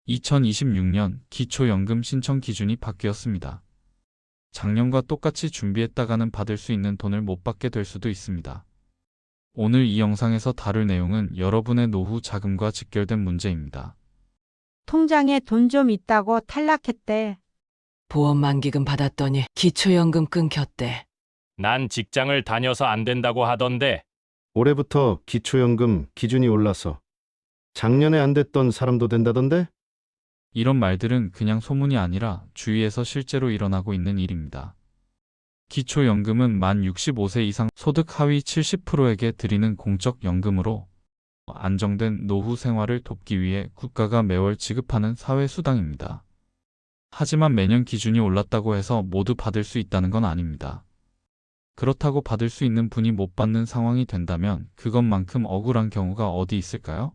2026년 기초연금 신청 기준이 바뀌었습니다. 작년과 똑같이 준비했다가는 받을 수 있는 돈을 못 받게 될 수도 있습니다. 오늘 이 영상에서 다룰 내용은 여러분의 노후 자금과 직결된 문제입니다. 통장에 돈 좀 있다고 탈락했대. 보험 만기금 받았더니 기초연금 끊겼대. 난 직장을 다녀서 안 된다고 하던데. 올해부터 기초연금 기준이 올라서 작년에 안 됐던 사람도 된다던데? 이런 말들은 그냥 소문이 아니라 주위에서 실제로 일어나고 있는 일입니다. 기초연금은 만 65세 이상 소득 하위 70%에게 드리는 공적연금으로 안정된 노후 생활을 돕기 위해 국가가 매월 지급하는 사회수당입니다. 하지만 매년 기준이 올랐다고 해서 모두 받을 수 있다는 건 아닙니다. 그렇다고 받을 수 있는 분이 못 받는 상황이 된다면 그것만큼 억울한 경우가 어디 있을까요?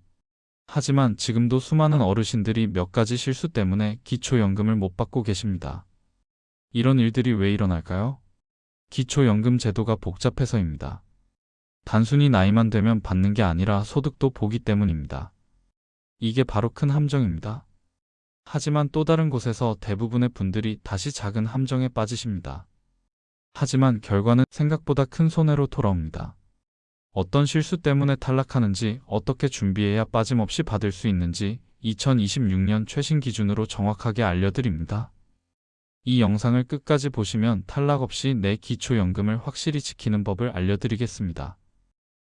하지만 지금도 수많은 어르신들이 몇 가지 실수 때문에 기초연금을 못 받고 계십니다. 이런 일들이 왜 일어날까요? 기초연금 제도가 복잡해서입니다. 단순히 나이만 되면 받는 게 아니라 소득도 보기 때문입니다. 이게 바로 큰 함정입니다. 하지만 또 다른 곳에서 대부분의 분들이 다시 작은 함정에 빠지십니다. 하지만 결과는 생각보다 큰 손해로 돌아옵니다. 어떤 실수 때문에 탈락하는지, 어떻게 준비해야 빠짐없이 받을 수 있는지 2026년 최신 기준으로 정확하게 알려드립니다. 이 영상을 끝까지 보시면 탈락 없이 내 기초연금을 확실히 지키는 법을 알려드리겠습니다.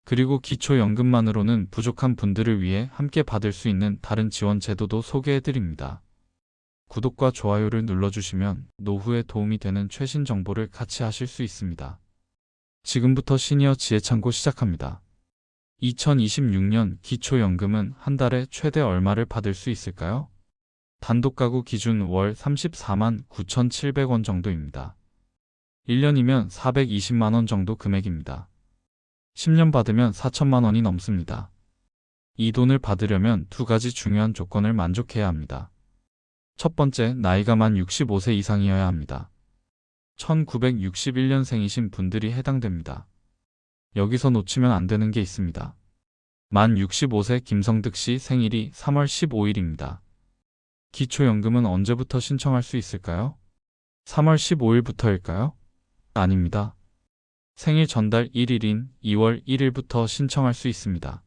그리고 기초연금만으로는 부족한 분들을 위해 함께 받을 수 있는 다른 지원 제도도 소개해드립니다. 구독과 좋아요를 눌러주시면 노후에 도움이 되는 최신 정보를 같이 하실 수 있습니다. 지금부터 시니어 지혜창고 시작합니다. 2026년 기초연금은 한 달에 최대 얼마를 받을 수 있을까요? 단독가구 기준 월 34만 9,700원 정도입니다. 1년이면 420만 원 정도 금액입니다. 10년 받으면 4천만 원이 넘습니다. 이 돈을 받으려면 두 가지 중요한 조건을 만족해야 합니다. 첫 번째, 나이가 만 65세 이상이어야 합니다. 1961년생이신 분들이 해당됩니다. 여기서 놓치면 안 되는 게 있습니다. 만 65세 김성득 씨 생일이 3월 15일입니다. 기초연금은 언제부터 신청할 수 있을까요? 3월 15일부터일까요? 아닙니다. 생일 전달 1일인 2월 1일부터 신청할 수 있습니다.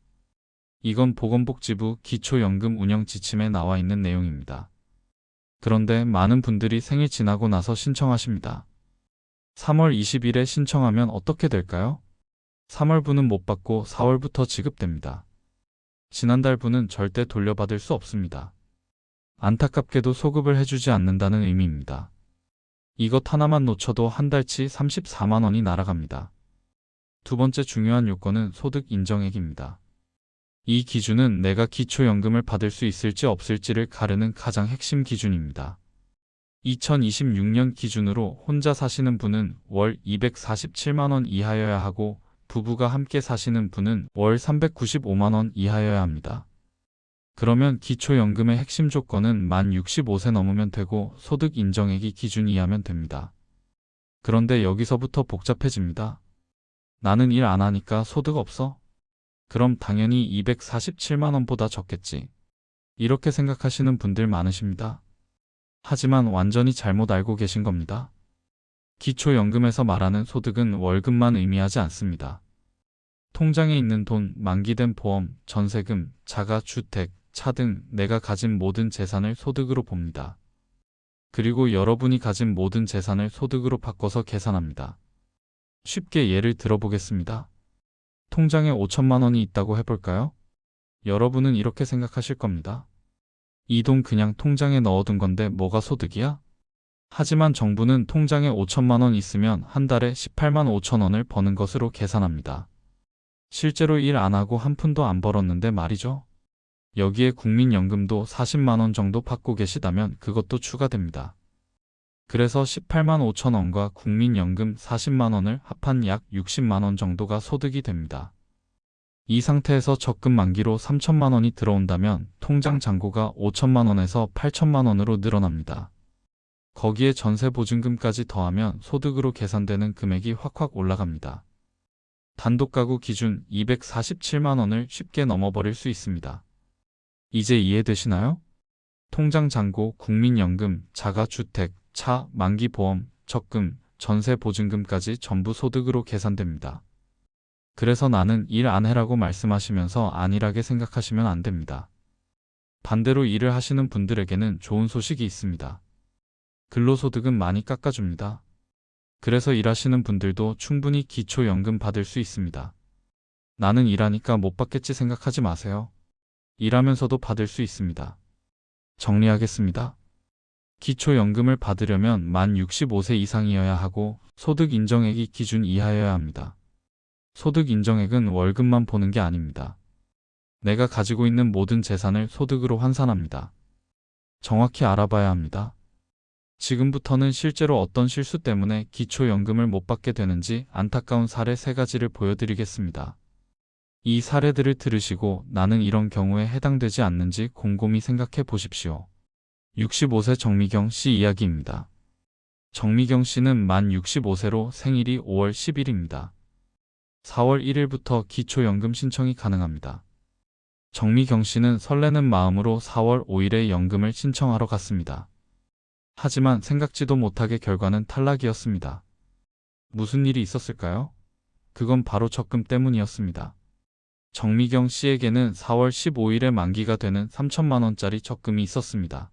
이건 보건복지부 기초연금 운영 지침에 나와 있는 내용입니다. 그런데 많은 분들이 생일 지나고 나서 신청하십니다. 3월 20일에 신청하면 어떻게 될까요? 3월분은 못 받고 4월부터 지급됩니다. 지난달분은 절대 돌려받을 수 없습니다. 안타깝게도 소급을 해주지 않는다는 의미입니다. 이것 하나만 놓쳐도 한 달치 34만 원이 날아갑니다. 두 번째 중요한 요건은 소득 인정액입니다. 이 기준은 내가 기초연금을 받을 수 있을지 없을지를 가르는 가장 핵심 기준입니다. 2026년 기준으로 혼자 사시는 분은 월 247만 원 이하여야 하고 부부가 함께 사시는 분은 월 395만 원 이하여야 합니다. 그러면 기초연금의 핵심 조건은 만 65세 넘으면 되고 소득 인정액이 기준 이하면 됩니다. 그런데 여기서부터 복잡해집니다. 나는 일 안 하니까 소득 없어? 그럼 당연히 247만 원보다 적겠지. 이렇게 생각하시는 분들 많으십니다. 하지만 완전히 잘못 알고 계신 겁니다. 기초연금에서 말하는 소득은 월급만 의미하지 않습니다. 통장에 있는 돈, 만기된 보험, 전세금, 자가, 주택, 차 등 내가 가진 모든 재산을 소득으로 봅니다. 그리고 여러분이 가진 모든 재산을 소득으로 바꿔서 계산합니다. 쉽게 예를 들어보겠습니다. 통장에 5천만 원이 있다고 해볼까요? 여러분은 이렇게 생각하실 겁니다. 이 돈 그냥 통장에 넣어둔 건데 뭐가 소득이야? 하지만 정부는 통장에 5천만 원 있으면 한 달에 18만 5천 원을 버는 것으로 계산합니다. 실제로 일 안 하고 한 푼도 안 벌었는데 말이죠. 여기에 국민연금도 40만 원 정도 받고 계시다면 그것도 추가됩니다. 그래서 18만 5천 원과 국민연금 40만 원을 합한 약 60만 원 정도가 소득이 됩니다. 이 상태에서 적금 만기로 3천만 원이 들어온다면 통장 잔고가 5천만 원에서 8천만 원으로 늘어납니다. 거기에 전세 보증금까지 더하면 소득으로 계산되는 금액이 확확 올라갑니다. 단독가구 기준 247만 원을 쉽게 넘어버릴 수 있습니다. 이제 이해되시나요? 통장 잔고, 국민연금, 자가주택, 차, 만기보험, 적금, 전세 보증금까지 전부 소득으로 계산됩니다. 그래서 나는 일 안 해라고 말씀하시면서 안일하게 생각하시면 안 됩니다. 반대로 일을 하시는 분들에게는 좋은 소식이 있습니다. 근로소득은 많이 깎아줍니다. 그래서 일하시는 분들도 충분히 기초연금 받을 수 있습니다. 나는 일하니까 못 받겠지 생각하지 마세요. 일하면서도 받을 수 있습니다. 정리하겠습니다. 기초연금을 받으려면 만 65세 이상이어야 하고 소득 인정액이 기준 이하여야 합니다. 소득 인정액은 월급만 보는 게 아닙니다. 내가 가지고 있는 모든 재산을 소득으로 환산합니다. 정확히 알아봐야 합니다. 지금부터는 실제로 어떤 실수 때문에 기초연금을 못 받게 되는지 안타까운 사례 3가지를 보여드리겠습니다. 이 사례들을 들으시고 나는 이런 경우에 해당되지 않는지 곰곰이 생각해 보십시오. 65세 정미경 씨 이야기입니다. 정미경 씨는 만 65세로 생일이 5월 10일입니다. 4월 1일부터 기초연금 신청이 가능합니다. 정미경 씨는 설레는 마음으로 4월 5일에 연금을 신청하러 갔습니다. 하지만 생각지도 못하게 결과는 탈락이었습니다. 무슨 일이 있었을까요? 그건 바로 적금 때문이었습니다. 정미경 씨에게는 4월 15일에 만기가 되는 3천만 원짜리 적금이 있었습니다.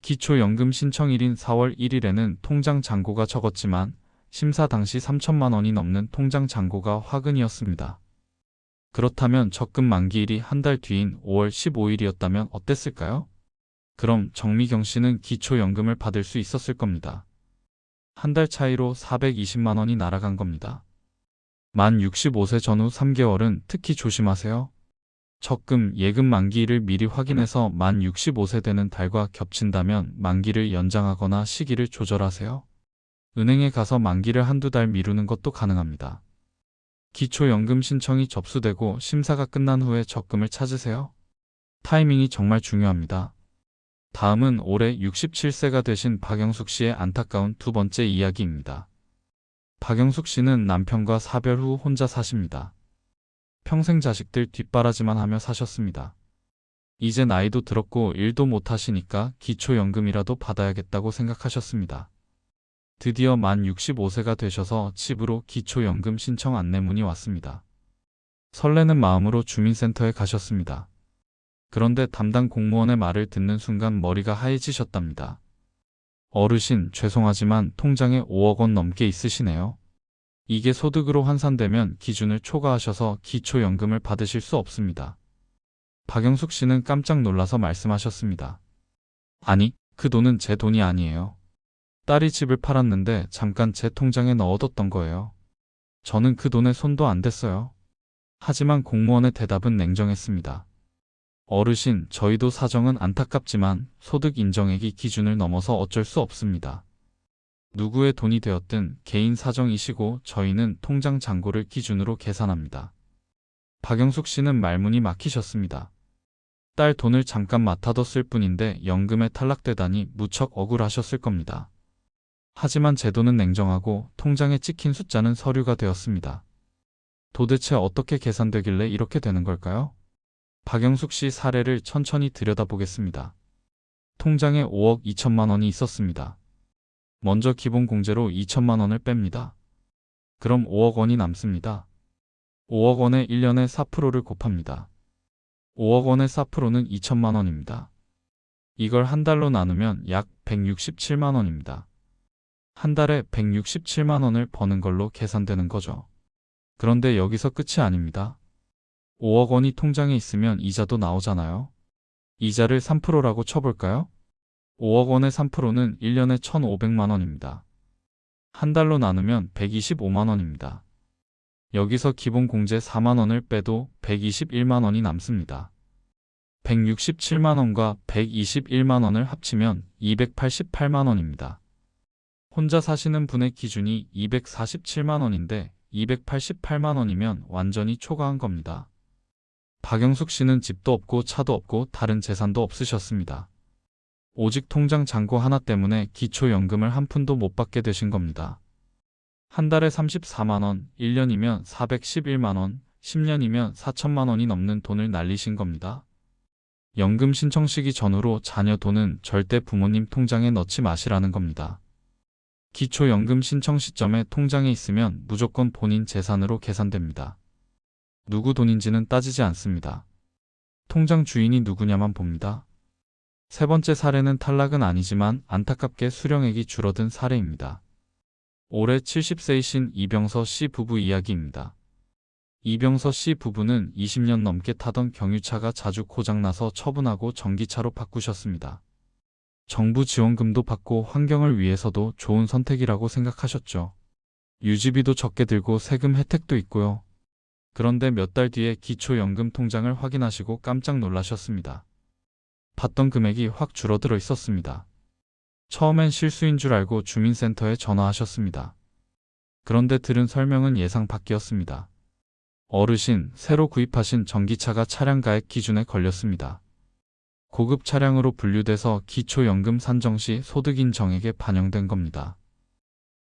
기초연금 신청일인 4월 1일에는 통장 잔고가 적었지만 심사 당시 3천만 원이 넘는 통장 잔고가 화근이었습니다. 그렇다면 적금 만기일이 한 달 뒤인 5월 15일이었다면 어땠을까요? 그럼 정미경 씨는 기초연금을 받을 수 있었을 겁니다. 한 달 차이로 420만 원이 날아간 겁니다. 만 65세 전후 3개월은 특히 조심하세요. 적금, 예금 만기일을 미리 확인해서 만 65세 되는 달과 겹친다면 만기를 연장하거나 시기를 조절하세요. 은행에 가서 만기를 한두 달 미루는 것도 가능합니다. 기초연금 신청이 접수되고 심사가 끝난 후에 적금을 찾으세요. 타이밍이 정말 중요합니다. 다음은 올해 67세가 되신 박영숙 씨의 안타까운 2번째 이야기입니다. 박영숙 씨는 남편과 사별 후 혼자 사십니다. 평생 자식들 뒷바라지만 하며 사셨습니다. 이제 나이도 들었고 일도 못 하시니까 기초연금이라도 받아야겠다고 생각하셨습니다. 드디어 만 65세가 되셔서 집으로 기초연금 신청 안내문이 왔습니다. 설레는 마음으로 주민센터에 가셨습니다. 그런데 담당 공무원의 말을 듣는 순간 머리가 하얘지셨답니다. 어르신, 죄송하지만 통장에 5억 원 넘게 있으시네요. 이게 소득으로 환산되면 기준을 초과하셔서 기초연금을 받으실 수 없습니다. 박영숙 씨는 깜짝 놀라서 말씀하셨습니다. 아니, 그 돈은 제 돈이 아니에요. 딸이 집을 팔았는데 잠깐 제 통장에 넣어뒀던 거예요. 저는 그 돈에 손도 안 댔어요. 하지만 공무원의 대답은 냉정했습니다. 어르신, 저희도 사정은 안타깝지만 소득 인정액이 기준을 넘어서 어쩔 수 없습니다. 누구의 돈이 되었든 개인 사정이시고 저희는 통장 잔고를 기준으로 계산합니다. 박영숙 씨는 말문이 막히셨습니다. 딸 돈을 잠깐 맡아뒀을 뿐인데 연금에 탈락되다니 무척 억울하셨을 겁니다. 하지만 제 돈은 냉정하고 통장에 찍힌 숫자는 서류가 되었습니다. 도대체 어떻게 계산되길래 이렇게 되는 걸까요? 박영숙 씨 사례를 천천히 들여다보겠습니다. 통장에 5억 2천만 원이 있었습니다. 먼저 기본 공제로 2천만 원을 뺍니다. 그럼 5억 원이 남습니다. 5억 원에 1년에 4%를 곱합니다. 5억 원의 4%는 2천만 원입니다. 이걸 한 달로 나누면 약 167만 원입니다. 한 달에 167만 원을 버는 걸로 계산되는 거죠. 그런데 여기서 끝이 아닙니다. 5억 원이 통장에 있으면 이자도 나오잖아요. 이자를 3%라고 쳐볼까요? 5억 원의 3%는 1년에 1,500만 원입니다. 한 달로 나누면 125만 원입니다. 여기서 기본 공제 4만 원을 빼도 121만 원이 남습니다. 167만 원과 121만 원을 합치면 288만 원입니다. 혼자 사시는 분의 기준이 247만 원인데 288만 원이면 완전히 초과한 겁니다. 박영숙 씨는 집도 없고 차도 없고 다른 재산도 없으셨습니다. 오직 통장 잔고 하나 때문에 기초연금을 한 푼도 못 받게 되신 겁니다. 한 달에 34만 원, 1년이면 411만 원, 10년이면 4천만 원이 넘는 돈을 날리신 겁니다. 연금 신청 시기 전후로 자녀 돈은 절대 부모님 통장에 넣지 마시라는 겁니다. 기초연금 신청 시점에 통장에 있으면 무조건 본인 재산으로 계산됩니다. 누구 돈인지는 따지지 않습니다. 통장 주인이 누구냐만 봅니다. 세 번째 사례는 탈락은 아니지만 안타깝게 수령액이 줄어든 사례입니다. 올해 70세이신 이병서 씨 부부 이야기입니다. 이병서 씨 부부는 20년 넘게 타던 경유차가 자주 고장나서 처분하고 전기차로 바꾸셨습니다. 정부 지원금도 받고 환경을 위해서도 좋은 선택이라고 생각하셨죠. 유지비도 적게 들고 세금 혜택도 있고요. 그런데 몇 달 뒤에 기초연금 통장을 확인하시고 깜짝 놀라셨습니다. 받던 금액이 확 줄어들어 있었습니다. 처음엔 실수인 줄 알고 주민센터에 전화하셨습니다. 그런데 들은 설명은 예상 밖이었습니다. 어르신, 새로 구입하신 전기차가 차량가액 기준에 걸렸습니다. 고급 차량으로 분류돼서 기초연금 산정 시 소득인정액에 반영된 겁니다.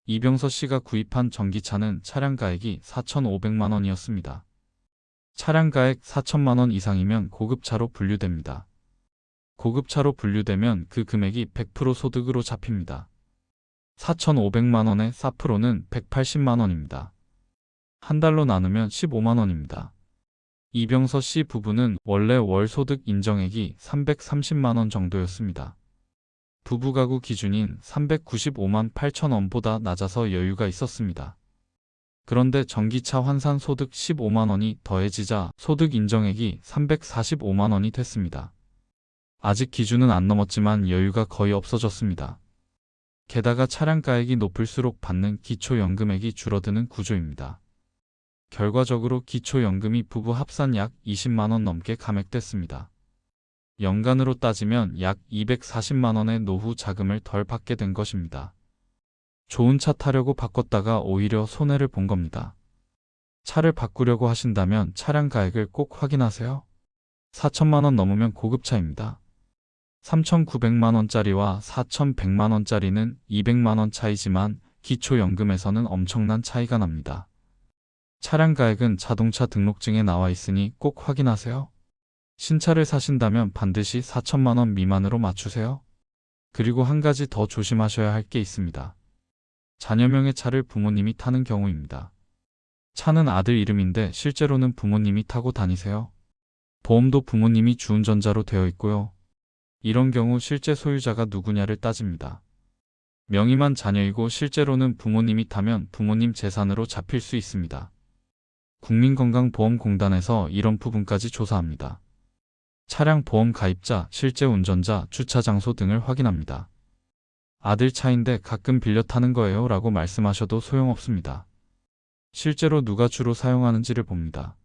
이병서 씨가 구입한 전기차는 차량가액이 4,500만 원이었습니다. 차량가액 4천만 원 이상이면 고급차로 분류됩니다. 고급차로 분류되면 그 금액이 100% 소득으로 잡힙니다. 4,500만 원의 4%는 180만 원입니다. 한 달로 나누면 15만 원입니다. 이병서 씨 부부는 원래 월 소득 인정액이 330만 원 정도였습니다. 부부 가구 기준인 395만 8천 원보다 낮아서 여유가 있었습니다. 그런데 전기차 환산 소득 15만 원이 더해지자 소득 인정액이 345만 원이 됐습니다. 아직 기준은 안 넘었지만 여유가 거의 없어졌습니다. 게다가 차량가액이 높을수록 받는 기초연금액이 줄어드는 구조입니다. 결과적으로 기초연금이 부부 합산 약 20만 원 넘게 감액됐습니다. 연간으로 따지면 약 240만 원의 노후 자금을 덜 받게 된 것입니다. 좋은 차 타려고 바꿨다가 오히려 손해를 본 겁니다. 차를 바꾸려고 하신다면 차량 가액을 꼭 확인하세요. 4천만 원 넘으면 고급차입니다. 3,900만 원짜리와 4,100만 원짜리는 200만 원 차이지만 기초연금에서는 엄청난 차이가 납니다. 차량 가액은 자동차 등록증에 나와 있으니 꼭 확인하세요. 신차를 사신다면 반드시 4천만 원 미만으로 맞추세요. 그리고 한 가지 더 조심하셔야 할 게 있습니다. 자녀명의 차를 부모님이 타는 경우입니다. 차는 아들 이름인데 실제로는 부모님이 타고 다니세요. 보험도 부모님이 주운전자로 되어 있고요. 이런 경우 실제 소유자가 누구냐를 따집니다. 명의만 자녀이고 실제로는 부모님이 타면 부모님 재산으로 잡힐 수 있습니다. 국민건강보험공단에서 이런 부분까지 조사합니다. 차량 보험 가입자, 실제 운전자, 주차 장소 등을 확인합니다. 아들 차인데 가끔 빌려 타는 거예요 라고 말씀하셔도 소용없습니다. 실제로 누가 주로 사용하는지를 봅니다.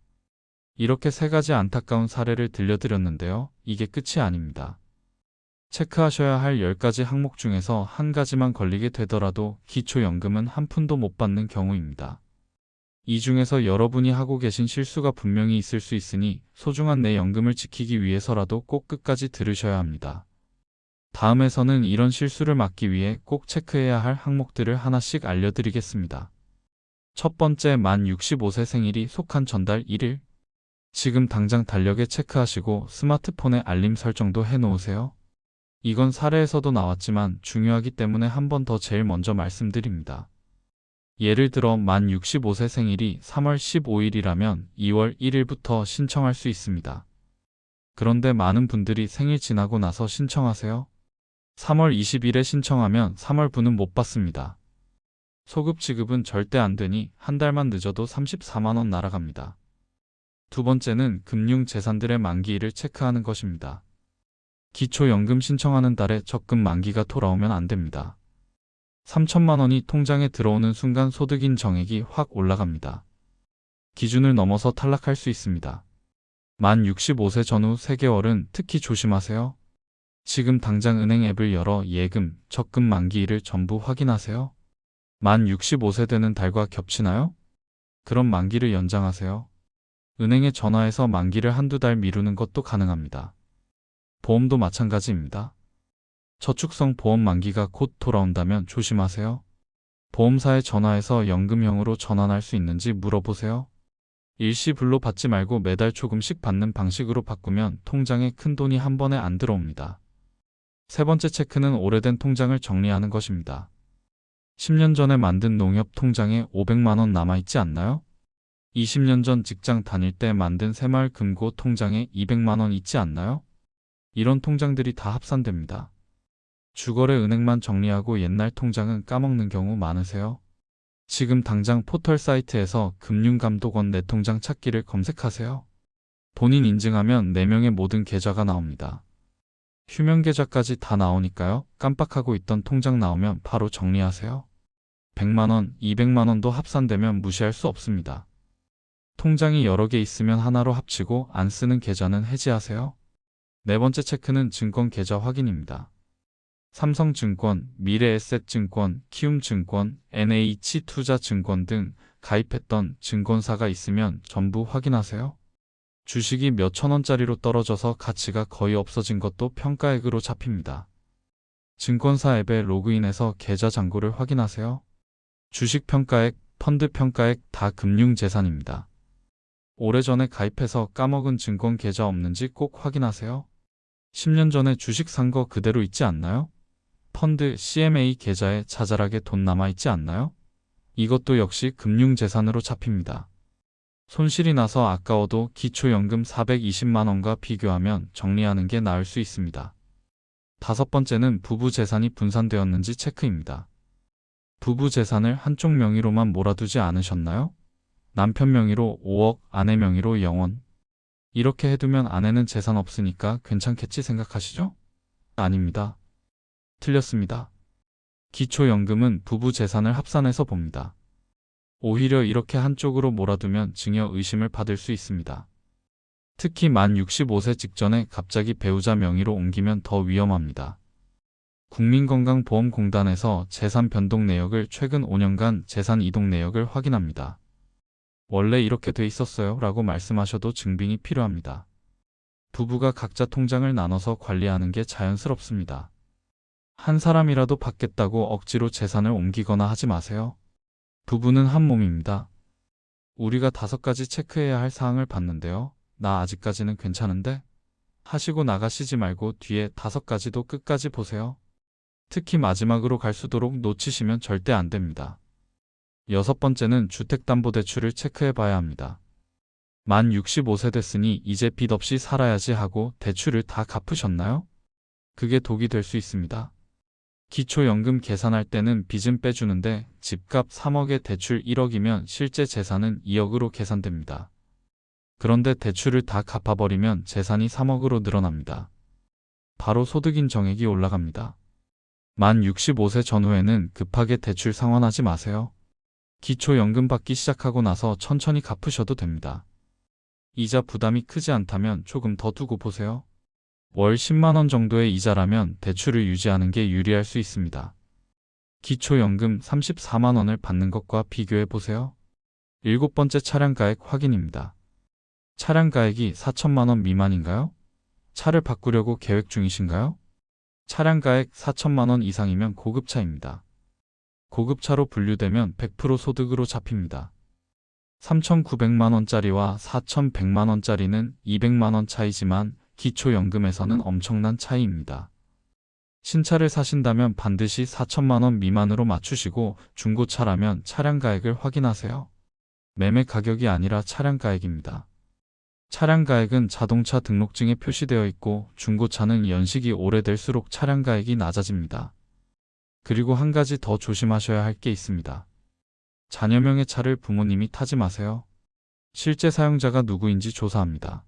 이렇게 세 가지 안타까운 사례를 들려드렸는데요. 이게 끝이 아닙니다. 체크하셔야 할 10가지 항목 중에서 한 가지만 걸리게 되더라도 기초연금은 한 푼도 못 받는 경우입니다. 이 중에서 여러분이 하고 계신 실수가 분명히 있을 수 있으니 소중한 내 연금을 지키기 위해서라도 꼭 끝까지 들으셔야 합니다. 다음에서는 이런 실수를 막기 위해 꼭 체크해야 할 항목들을 하나씩 알려드리겠습니다. 첫 번째, 만 65세 생일이 속한 전달 1일. 지금 당장 달력에 체크하시고 스마트폰에 알림 설정도 해놓으세요. 이건 사례에서도 나왔지만 중요하기 때문에 한 번 더 제일 먼저 말씀드립니다. 예를 들어 만 65세 생일이 3월 15일이라면 2월 1일부터 신청할 수 있습니다. 그런데 많은 분들이 생일 지나고 나서 신청하세요. 3월 20일에 신청하면 3월분은 못 받습니다. 소급 지급은 절대 안 되니 한 달만 늦어도 34만 원 날아갑니다. 두 번째는 금융재산들의 만기일을 체크하는 것입니다. 기초연금 신청하는 달에 적금 만기가 돌아오면 안 됩니다. 3천만 원이 통장에 들어오는 순간 소득인 정액이 확 올라갑니다. 기준을 넘어서 탈락할 수 있습니다. 만 65세 전후 3개월은 특히 조심하세요. 지금 당장 은행 앱을 열어 예금, 적금 만기일을 전부 확인하세요. 만 65세 되는 달과 겹치나요? 그럼 만기를 연장하세요. 은행에 전화해서 만기를 한두 달 미루는 것도 가능합니다. 보험도 마찬가지입니다. 저축성 보험 만기가 곧 돌아온다면 조심하세요. 보험사에 전화해서 연금형으로 전환할 수 있는지 물어보세요. 일시불로 받지 말고 매달 조금씩 받는 방식으로 바꾸면 통장에 큰 돈이 한 번에 안 들어옵니다. 세 번째 체크는 오래된 통장을 정리하는 것입니다. 10년 전에 만든 농협 통장에 500만 원 남아있지 않나요? 20년 전 직장 다닐 때 만든 새마을 금고 통장에 200만 원 있지 않나요? 이런 통장들이 다 합산됩니다. 주거래 은행만 정리하고 옛날 통장은 까먹는 경우 많으세요? 지금 당장 포털 사이트에서 금융감독원 내 통장 찾기를 검색하세요. 본인 인증하면 4명의 모든 계좌가 나옵니다. 휴면 계좌까지 다 나오니까요. 깜빡하고 있던 통장 나오면 바로 정리하세요. 100만 원, 200만 원도 합산되면 무시할 수 없습니다. 통장이 여러 개 있으면 하나로 합치고 안 쓰는 계좌는 해지하세요. 네 번째 체크는 증권 계좌 확인입니다. 삼성증권, 미래에셋증권, 키움증권, NH투자증권 등 가입했던 증권사가 있으면 전부 확인하세요. 주식이 몇천 원짜리로 떨어져서 가치가 거의 없어진 것도 평가액으로 잡힙니다. 증권사 앱에 로그인해서 계좌 잔고를 확인하세요. 주식 평가액, 펀드 평가액 다 금융재산입니다. 오래전에 가입해서 까먹은 증권 계좌 없는지 꼭 확인하세요. 10년 전에 주식 산 거 그대로 있지 않나요? 펀드 CMA 계좌에 자잘하게 돈 남아있지 않나요? 이것도 역시 금융재산으로 잡힙니다. 손실이 나서 아까워도 기초연금 420만 원과 비교하면 정리하는 게 나을 수 있습니다. 다섯 번째는 부부 재산이 분산되었는지 체크입니다. 부부 재산을 한쪽 명의로만 몰아두지 않으셨나요? 남편 명의로 5억, 아내 명의로 0원. 이렇게 해두면 아내는 재산 없으니까 괜찮겠지 생각하시죠? 아닙니다. 틀렸습니다. 기초연금은 부부 재산을 합산해서 봅니다. 오히려 이렇게 한쪽으로 몰아두면 증여 의심을 받을 수 있습니다. 특히 만 65세 직전에 갑자기 배우자 명의로 옮기면 더 위험합니다. 국민건강보험공단에서 재산 변동 내역을 최근 5년간 재산 이동 내역을 확인합니다. 원래 이렇게 돼 있었어요 라고 말씀하셔도 증빙이 필요합니다. 부부가 각자 통장을 나눠서 관리하는 게 자연스럽습니다. 한 사람이라도 받겠다고 억지로 재산을 옮기거나 하지 마세요. 부부는 한 몸입니다. 우리가 5가지 체크해야 할 사항을 봤는데요. 나 아직까지는 괜찮은데? 하시고 나가시지 말고 뒤에 5가지도 끝까지 보세요. 특히 마지막으로 갈 수도록 놓치시면 절대 안 됩니다. 여섯 번째는 주택담보대출을 체크해 봐야 합니다. 만 65세 됐으니 이제 빚 없이 살아야지 하고 대출을 다 갚으셨나요? 그게 독이 될 수 있습니다. 기초연금 계산할 때는 빚은 빼주는데 집값 3억에 대출 1억이면 실제 재산은 2억으로 계산됩니다. 그런데 대출을 다 갚아버리면 재산이 3억으로 늘어납니다. 바로 소득인 정액이 올라갑니다. 만 65세 전후에는 급하게 대출 상환하지 마세요. 기초연금 받기 시작하고 나서 천천히 갚으셔도 됩니다. 이자 부담이 크지 않다면 조금 더 두고 보세요. 월 10만 원 정도의 이자라면 대출을 유지하는 게 유리할 수 있습니다. 기초연금 34만 원을 받는 것과 비교해 보세요. 일곱 번째 차량가액 확인입니다. 차량가액이 4천만 원 미만인가요? 차를 바꾸려고 계획 중이신가요? 차량가액 4천만 원 이상이면 고급차입니다. 고급차로 분류되면 100% 소득으로 잡힙니다. 3,900만 원짜리와 4,100만 원짜리는 200만 원 차이지만 기초연금에서는 엄청난 차이입니다. 신차를 사신다면 반드시 4천만 원 미만으로 맞추시고 중고차라면 차량가액을 확인하세요. 매매 가격이 아니라 차량가액입니다. 차량가액은 자동차 등록증에 표시되어 있고 중고차는 연식이 오래될수록 차량가액이 낮아집니다. 그리고 한 가지 더 조심하셔야 할 게 있습니다. 자녀명의 차를 부모님이 타지 마세요. 실제 사용자가 누구인지 조사합니다.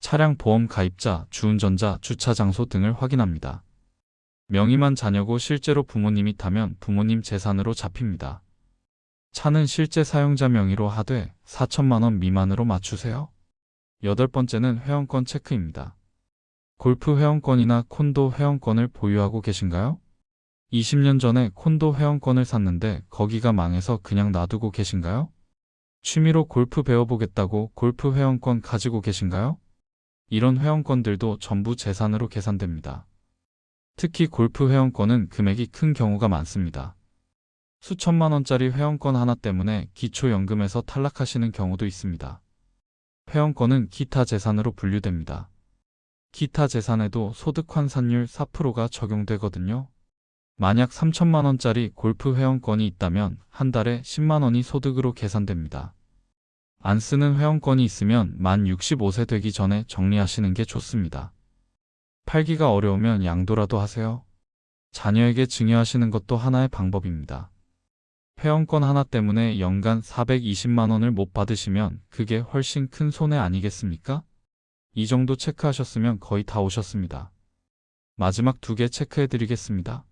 차량 보험 가입자, 주운전자, 주차 장소 등을 확인합니다. 명의만 자녀고 실제로 부모님이 타면 부모님 재산으로 잡힙니다. 차는 실제 사용자 명의로 하되 4천만 원 미만으로 맞추세요. 여덟 번째는 회원권 체크입니다. 골프 회원권이나 콘도 회원권을 보유하고 계신가요? 20년 전에 콘도 회원권을 샀는데 거기가 망해서 그냥 놔두고 계신가요? 취미로 골프 배워보겠다고 골프 회원권 가지고 계신가요? 이런 회원권들도 전부 재산으로 계산됩니다. 특히 골프 회원권은 금액이 큰 경우가 많습니다. 수천만 원짜리 회원권 하나 때문에 기초연금에서 탈락하시는 경우도 있습니다. 회원권은 기타 재산으로 분류됩니다. 기타 재산에도 소득 환산율 4%가 적용되거든요. 만약 3천만 원짜리 골프 회원권이 있다면 한 달에 10만 원이 소득으로 계산됩니다. 안 쓰는 회원권이 있으면 만 65세 되기 전에 정리하시는 게 좋습니다. 팔기가 어려우면 양도라도 하세요. 자녀에게 증여하시는 것도 하나의 방법입니다. 회원권 하나 때문에 연간 420만 원을 못 받으시면 그게 훨씬 큰 손해 아니겠습니까? 이 정도 체크하셨으면 거의 다 오셨습니다. 마지막 2개 체크해 드리겠습니다.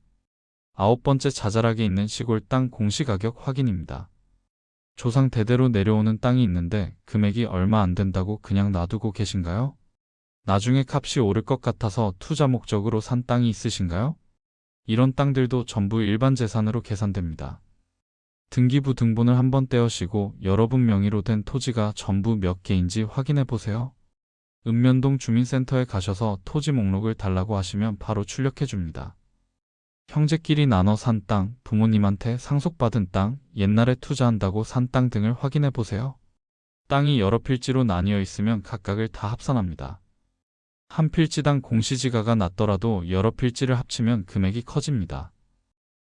9번째 자잘하게 있는 시골 땅 공시가격 확인입니다. 조상 대대로 내려오는 땅이 있는데 금액이 얼마 안 된다고 그냥 놔두고 계신가요? 나중에 값이 오를 것 같아서 투자 목적으로 산 땅이 있으신가요? 이런 땅들도 전부 일반 재산으로 계산됩니다. 등기부 등본을 한번 떼어시고 여러분 명의로 된 토지가 전부 몇 개인지 확인해 보세요. 읍면동 주민센터에 가셔서 토지 목록을 달라고 하시면 바로 출력해 줍니다. 형제끼리 나눠 산 땅, 부모님한테 상속받은 땅, 옛날에 투자한다고 산 땅 등을 확인해 보세요. 땅이 여러 필지로 나뉘어 있으면 각각을 다 합산합니다. 한 필지당 공시지가가 낮더라도 여러 필지를 합치면 금액이 커집니다.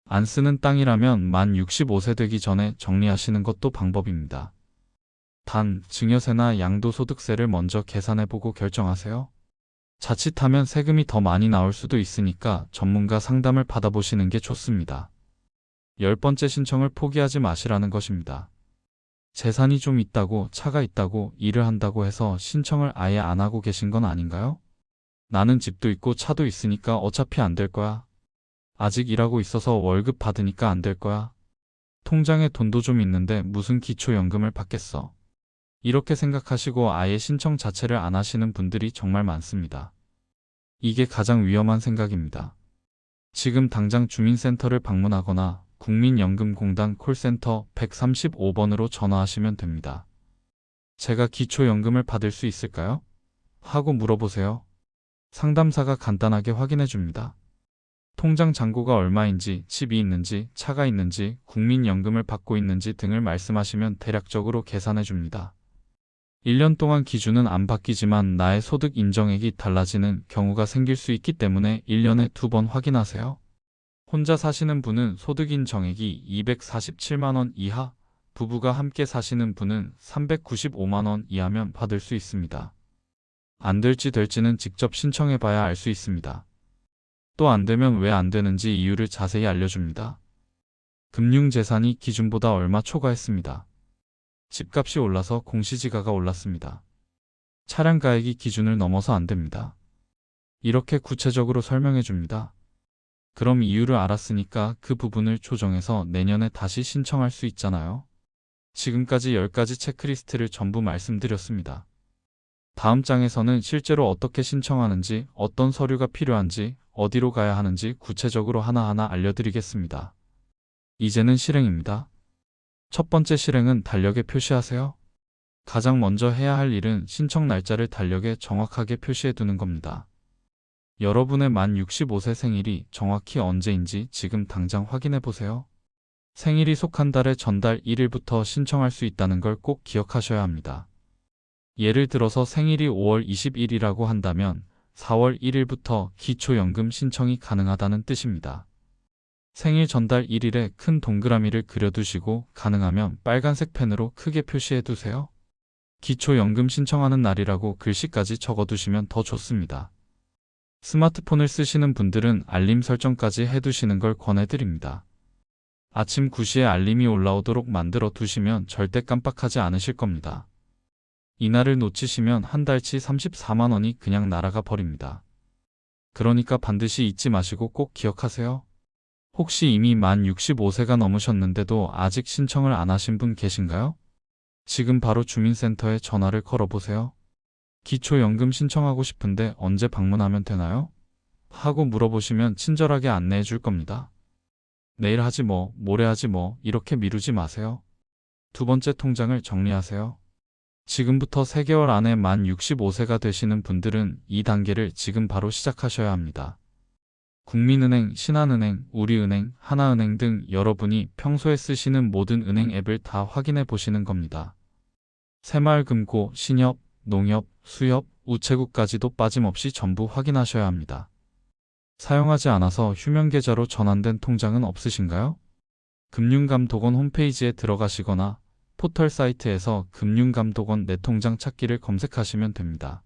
안 쓰는 땅이라면 만 65세 되기 전에 정리하시는 것도 방법입니다. 단, 증여세나 양도소득세를 먼저 계산해보고 결정하세요. 자칫하면 세금이 더 많이 나올 수도 있으니까 전문가 상담을 받아보시는 게 좋습니다. 10번째 신청을 포기하지 마시라는 것입니다. 재산이 좀 있다고, 차가 있다고, 일을 한다고 해서 신청을 아예 안 하고 계신 건 아닌가요? 나는 집도 있고 차도 있으니까 어차피 안 될 거야. 아직 일하고 있어서 월급 받으니까 안 될 거야. 통장에 돈도 좀 있는데 무슨 기초연금을 받겠어. 이렇게 생각하시고 아예 신청 자체를 안 하시는 분들이 정말 많습니다. 이게 가장 위험한 생각입니다. 지금 당장 주민센터를 방문하거나 국민연금공단 콜센터 135번으로 전화하시면 됩니다. 제가 기초연금을 받을 수 있을까요? 하고 물어보세요. 상담사가 간단하게 확인해 줍니다. 통장 잔고가 얼마인지, 집이 있는지, 차가 있는지, 국민연금을 받고 있는지 등을 말씀하시면 대략적으로 계산해 줍니다. 1년 동안 기준은 안 바뀌지만 나의 소득 인정액이 달라지는 경우가 생길 수 있기 때문에 1년에 2번 확인하세요. 혼자 사시는 분은 소득 인정액이 247만 원 이하, 부부가 함께 사시는 분은 395만 원 이하면 받을 수 있습니다. 안 될지 될지는 직접 신청해 봐야 알 수 있습니다. 또 안 되면 왜 안 되는지 이유를 자세히 알려줍니다. 금융재산이 기준보다 얼마 초과했습니다. 집값이 올라서 공시지가가 올랐습니다. 차량가액이 기준을 넘어서 안 됩니다. 이렇게 구체적으로 설명해 줍니다. 그럼 이유를 알았으니까 그 부분을 조정해서 내년에 다시 신청할 수 있잖아요. 지금까지 10가지 체크리스트를 전부 말씀드렸습니다. 다음 장에서는 실제로 어떻게 신청하는지, 어떤 서류가 필요한지, 어디로 가야 하는지 구체적으로 하나하나 알려드리겠습니다. 이제는 실행입니다. 첫 번째 실행은 달력에 표시하세요. 가장 먼저 해야 할 일은 신청 날짜를 달력에 정확하게 표시해 두는 겁니다. 여러분의 만 65세 생일이 정확히 언제인지 지금 당장 확인해 보세요. 생일이 속한 달의 전달 1일부터 신청할 수 있다는 걸 꼭 기억하셔야 합니다. 예를 들어서 생일이 5월 20일이라고 한다면 4월 1일부터 기초연금 신청이 가능하다는 뜻입니다. 생일 전달 1일에 큰 동그라미를 그려두시고 가능하면 빨간색 펜으로 크게 표시해 두세요. 기초연금 신청하는 날이라고 글씨까지 적어두시면 더 좋습니다. 스마트폰을 쓰시는 분들은 알림 설정까지 해두시는 걸 권해드립니다. 아침 9시에 알림이 올라오도록 만들어 두시면 절대 깜빡하지 않으실 겁니다. 이날을 놓치시면 한 달치 34만 원이 그냥 날아가 버립니다. 그러니까 반드시 잊지 마시고 꼭 기억하세요. 혹시 이미 만 65세가 넘으셨는데도 아직 신청을 안 하신 분 계신가요? 지금 바로 주민센터에 전화를 걸어보세요. 기초연금 신청하고 싶은데 언제 방문하면 되나요? 하고 물어보시면 친절하게 안내해 줄 겁니다. 내일 하지 뭐, 모레 하지 뭐 이렇게 미루지 마세요. 두 번째 통장을 정리하세요. 지금부터 3개월 안에 만 65세가 되시는 분들은 이 단계를 지금 바로 시작하셔야 합니다. 국민은행, 신한은행, 우리은행, 하나은행 등 여러분이 평소에 쓰시는 모든 은행 앱을 다 확인해 보시는 겁니다. 새마을금고, 신협, 농협, 수협, 우체국까지도 빠짐없이 전부 확인하셔야 합니다. 사용하지 않아서 휴면계좌로 전환된 통장은 없으신가요? 금융감독원 홈페이지에 들어가시거나 포털 사이트에서 금융감독원 내 통장 찾기를 검색하시면 됩니다.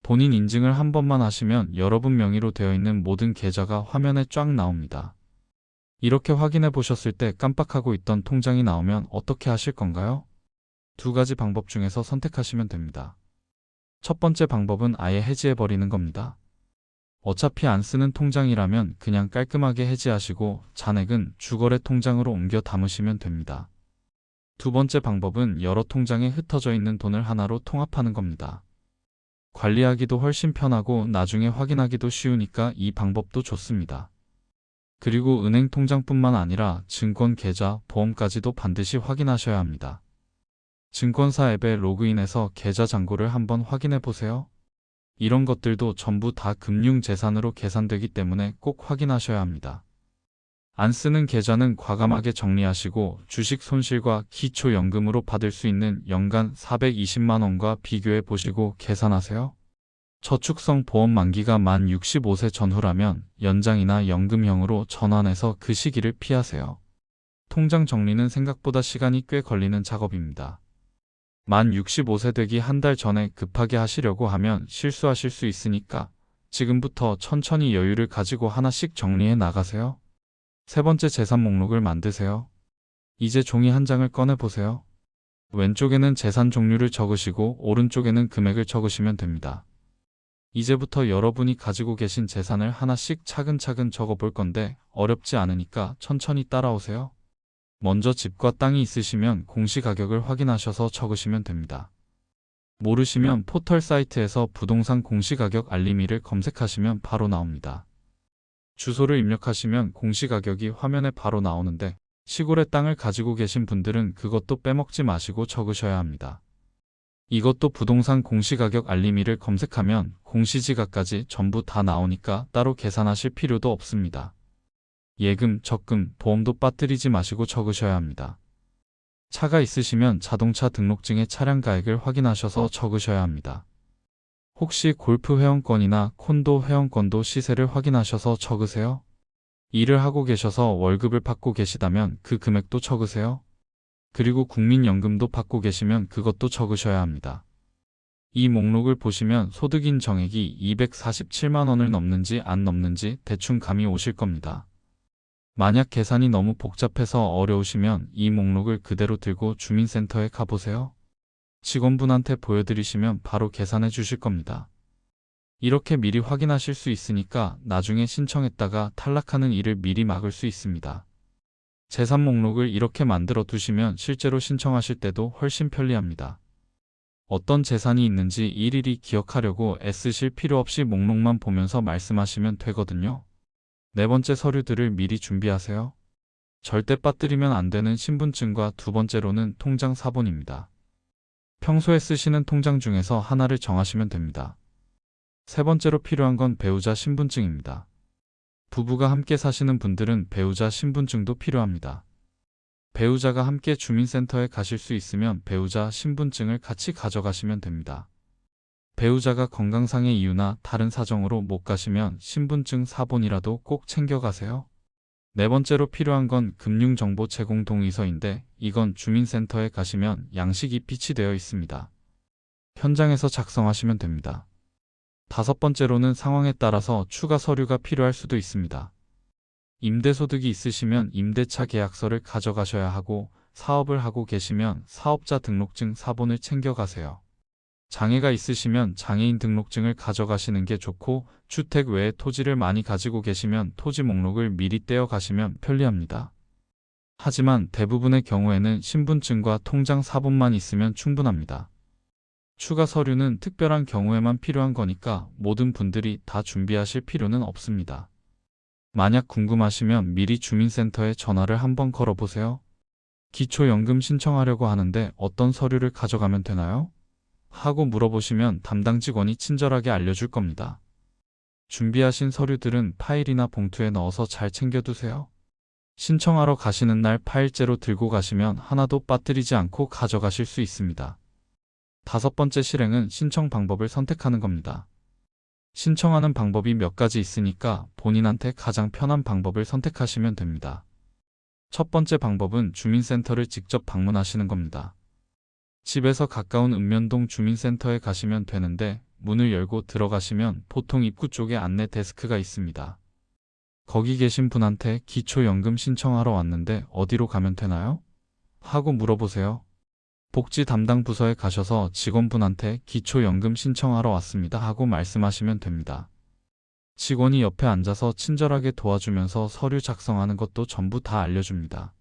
본인 인증을 한 번만 하시면 여러분 명의로 되어 있는 모든 계좌가 화면에 쫙 나옵니다. 이렇게 확인해 보셨을 때 깜빡하고 있던 통장이 나오면 어떻게 하실 건가요? 두 가지 방법 중에서 선택하시면 됩니다. 첫 번째 방법은 아예 해지해 버리는 겁니다. 어차피 안 쓰는 통장이라면 그냥 깔끔하게 해지하시고 잔액은 주거래 통장으로 옮겨 담으시면 됩니다. 두 번째 방법은 여러 통장에 흩어져 있는 돈을 하나로 통합하는 겁니다. 관리하기도 훨씬 편하고 나중에 확인하기도 쉬우니까 이 방법도 좋습니다. 그리고 은행 통장뿐만 아니라 증권 계좌, 보험까지도 반드시 확인하셔야 합니다. 증권사 앱에 로그인해서 계좌 잔고를 한번 확인해 보세요. 이런 것들도 전부 다 금융재산으로 계산되기 때문에 꼭 확인하셔야 합니다. 안 쓰는 계좌는 과감하게 정리하시고 주식 손실과 기초연금으로 받을 수 있는 연간 420만 원과 비교해 보시고 계산하세요. 저축성 보험 만기가 만 65세 전후라면 연장이나 연금형으로 전환해서 그 시기를 피하세요. 통장 정리는 생각보다 시간이 꽤 걸리는 작업입니다. 만 65세 되기 한 달 전에 급하게 하시려고 하면 실수하실 수 있으니까 지금부터 천천히 여유를 가지고 하나씩 정리해 나가세요. 세 번째 재산 목록을 만드세요. 이제 종이 한 장을 꺼내 보세요. 왼쪽에는 재산 종류를 적으시고 오른쪽에는 금액을 적으시면 됩니다. 이제부터 여러분이 가지고 계신 재산을 하나씩 차근차근 적어 볼 건데 어렵지 않으니까 천천히 따라오세요. 먼저 집과 땅이 있으시면 공시가격을 확인하셔서 적으시면 됩니다. 모르시면 포털 사이트에서 부동산 공시가격 알림이를 검색하시면 바로 나옵니다. 주소를 입력하시면 공시가격이 화면에 바로 나오는데 시골에 땅을 가지고 계신 분들은 그것도 빼먹지 마시고 적으셔야 합니다. 이것도 부동산 공시가격 알림이를 검색하면 공시지가까지 전부 다 나오니까 따로 계산하실 필요도 없습니다. 예금, 적금, 보험도 빠뜨리지 마시고 적으셔야 합니다. 차가 있으시면 자동차 등록증의 차량 가액을 확인하셔서 적으셔야 합니다. 혹시 골프 회원권이나 콘도 회원권도 시세를 확인하셔서 적으세요. 일을 하고 계셔서 월급을 받고 계시다면 그 금액도 적으세요. 그리고 국민연금도 받고 계시면 그것도 적으셔야 합니다. 이 목록을 보시면 소득인 정액이 247만 원을 넘는지 안 넘는지 대충 감이 오실 겁니다. 만약 계산이 너무 복잡해서 어려우시면 이 목록을 그대로 들고 주민센터에 가보세요. 직원분한테 보여드리시면 바로 계산해 주실 겁니다. 이렇게 미리 확인하실 수 있으니까 나중에 신청했다가 탈락하는 일을 미리 막을 수 있습니다. 재산 목록을 이렇게 만들어 두시면 실제로 신청하실 때도 훨씬 편리합니다. 어떤 재산이 있는지 일일이 기억하려고 애쓰실 필요 없이 목록만 보면서 말씀하시면 되거든요. 네 번째 서류들을 미리 준비하세요. 절대 빠뜨리면 안 되는 신분증과 두 번째로는 통장 사본입니다. 평소에 쓰시는 통장 중에서 하나를 정하시면 됩니다. 세 번째로 필요한 건 배우자 신분증입니다. 부부가 함께 사시는 분들은 배우자 신분증도 필요합니다. 배우자가 함께 주민센터에 가실 수 있으면 배우자 신분증을 같이 가져가시면 됩니다. 배우자가 건강상의 이유나 다른 사정으로 못 가시면 신분증 사본이라도 꼭 챙겨가세요. 네 번째로 필요한 건 금융정보 제공 동의서인데 이건 주민센터에 가시면 양식이 비치되어 있습니다. 현장에서 작성하시면 됩니다. 다섯 번째로는 상황에 따라서 추가 서류가 필요할 수도 있습니다. 임대소득이 있으시면 임대차 계약서를 가져가셔야 하고 사업을 하고 계시면 사업자 등록증 사본을 챙겨가세요. 장애가 있으시면 장애인 등록증을 가져가시는 게 좋고 주택 외에 토지를 많이 가지고 계시면 토지 목록을 미리 떼어 가시면 편리합니다. 하지만 대부분의 경우에는 신분증과 통장 사본만 있으면 충분합니다. 추가 서류는 특별한 경우에만 필요한 거니까 모든 분들이 다 준비하실 필요는 없습니다. 만약 궁금하시면 미리 주민센터에 전화를 한번 걸어보세요. 기초연금 신청하려고 하는데 어떤 서류를 가져가면 되나요? 하고 물어보시면 담당 직원이 친절하게 알려줄 겁니다. 준비하신 서류들은 파일이나 봉투에 넣어서 잘 챙겨두세요. 신청하러 가시는 날 파일째로 들고 가시면 하나도 빠뜨리지 않고 가져가실 수 있습니다. 5번째 실행은 신청 방법을 선택하는 겁니다. 신청하는 방법이 몇 가지 있으니까 본인한테 가장 편한 방법을 선택하시면 됩니다. 첫 번째 방법은 주민센터를 직접 방문하시는 겁니다. 집에서 가까운 읍면동 주민센터에 가시면 되는데 문을 열고 들어가시면 보통 입구 쪽에 안내 데스크가 있습니다. 거기 계신 분한테 기초연금 신청하러 왔는데 어디로 가면 되나요? 하고 물어보세요. 복지 담당 부서에 가셔서 직원분한테 기초연금 신청하러 왔습니다 하고 말씀하시면 됩니다. 직원이 옆에 앉아서 친절하게 도와주면서 서류 작성하는 것도 전부 다 알려줍니다.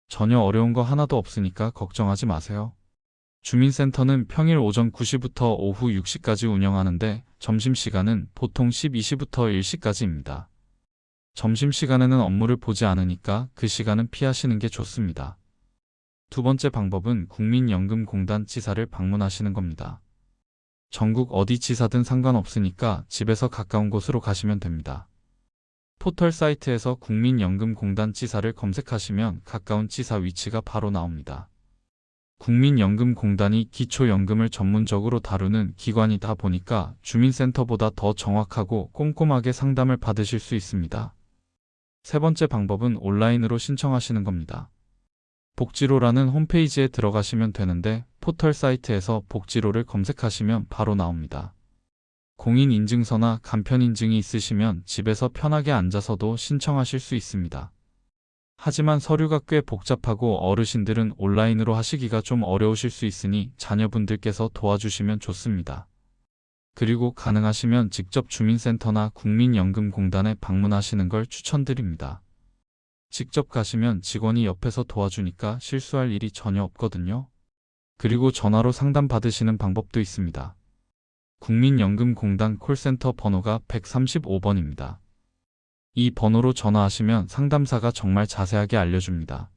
전혀 어려운 거 하나도 없으니까 걱정하지 마세요. 주민센터는 평일 오전 9시부터 오후 6시까지 운영하는데 점심시간은 보통 12시부터 1시까지입니다. 점심시간에는 업무를 보지 않으니까 그 시간은 피하시는 게 좋습니다. 두 번째 방법은 국민연금공단 지사를 방문하시는 겁니다. 전국 어디 지사든 상관없으니까 집에서 가까운 곳으로 가시면 됩니다. 포털 사이트에서 국민연금공단 지사를 검색하시면 가까운 지사 위치가 바로 나옵니다. 국민연금공단이 기초연금을 전문적으로 다루는 기관이다 보니까 주민센터보다 더 정확하고 꼼꼼하게 상담을 받으실 수 있습니다. 세 번째 방법은 온라인으로 신청하시는 겁니다. 복지로라는 홈페이지에 들어가시면 되는데 포털 사이트에서 복지로를 검색하시면 바로 나옵니다. 공인인증서나 간편인증이 있으시면 집에서 편하게 앉아서도 신청하실 수 있습니다. 하지만 서류가 꽤 복잡하고 어르신들은 온라인으로 하시기가 좀 어려우실 수 있으니 자녀분들께서 도와주시면 좋습니다. 그리고 가능하시면 직접 주민센터나 국민연금공단에 방문하시는 걸 추천드립니다. 직접 가시면 직원이 옆에서 도와주니까 실수할 일이 전혀 없거든요. 그리고 전화로 상담 받으시는 방법도 있습니다. 국민연금공단 콜센터 번호가 135번입니다. 이 번호로 전화하시면 상담사가 정말 자세하게 알려줍니다.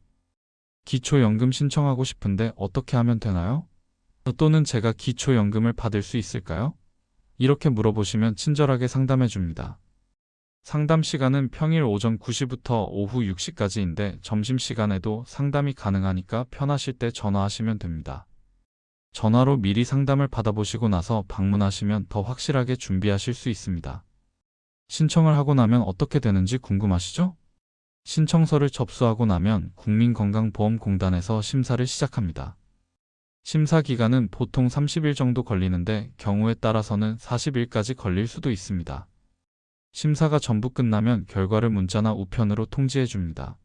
기초연금 신청하고 싶은데 어떻게 하면 되나요? 또는 제가 기초연금을 받을 수 있을까요? 이렇게 물어보시면 친절하게 상담해 줍니다. 상담 시간은 평일 오전 9시부터 오후 6시까지인데 점심시간에도 상담이 가능하니까 편하실 때 전화하시면 됩니다. 전화로 미리 상담을 받아보시고 나서 방문하시면 더 확실하게 준비하실 수 있습니다. 신청을 하고 나면 어떻게 되는지 궁금하시죠? 신청서를 접수하고 나면 국민건강보험공단에서 심사를 시작합니다. 심사 기간은 보통 30일 정도 걸리는데 경우에 따라서는 40일까지 걸릴 수도 있습니다. 심사가 전부 끝나면 결과를 문자나 우편으로 통지해 줍니다.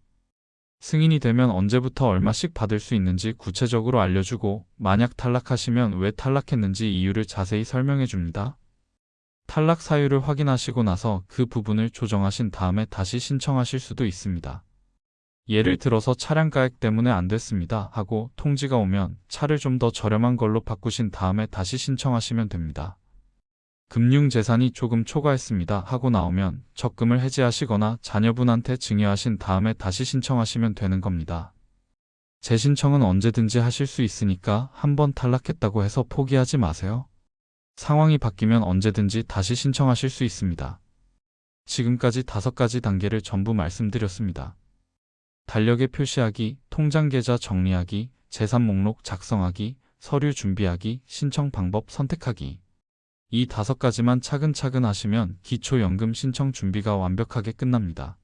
승인이 되면 언제부터 얼마씩 받을 수 있는지 구체적으로 알려주고 만약 탈락하시면 왜 탈락했는지 이유를 자세히 설명해 줍니다. 탈락 사유를 확인하시고 나서 그 부분을 조정하신 다음에 다시 신청하실 수도 있습니다. 예를 들어서 차량 가액 때문에 안 됐습니다 하고 통지가 오면 차를 좀 더 저렴한 걸로 바꾸신 다음에 다시 신청하시면 됩니다. 금융재산이 조금 초과했습니다 하고 나오면 적금을 해지하시거나 자녀분한테 증여하신 다음에 다시 신청하시면 되는 겁니다. 재신청은 언제든지 하실 수 있으니까 한번 탈락했다고 해서 포기하지 마세요. 상황이 바뀌면 언제든지 다시 신청하실 수 있습니다. 지금까지 5가지 단계를 전부 말씀드렸습니다. 달력에 표시하기, 통장 계좌 정리하기, 재산 목록 작성하기, 서류 준비하기, 신청 방법 선택하기. 이 5가지만 차근차근 하시면 기초연금 신청 준비가 완벽하게 끝납니다.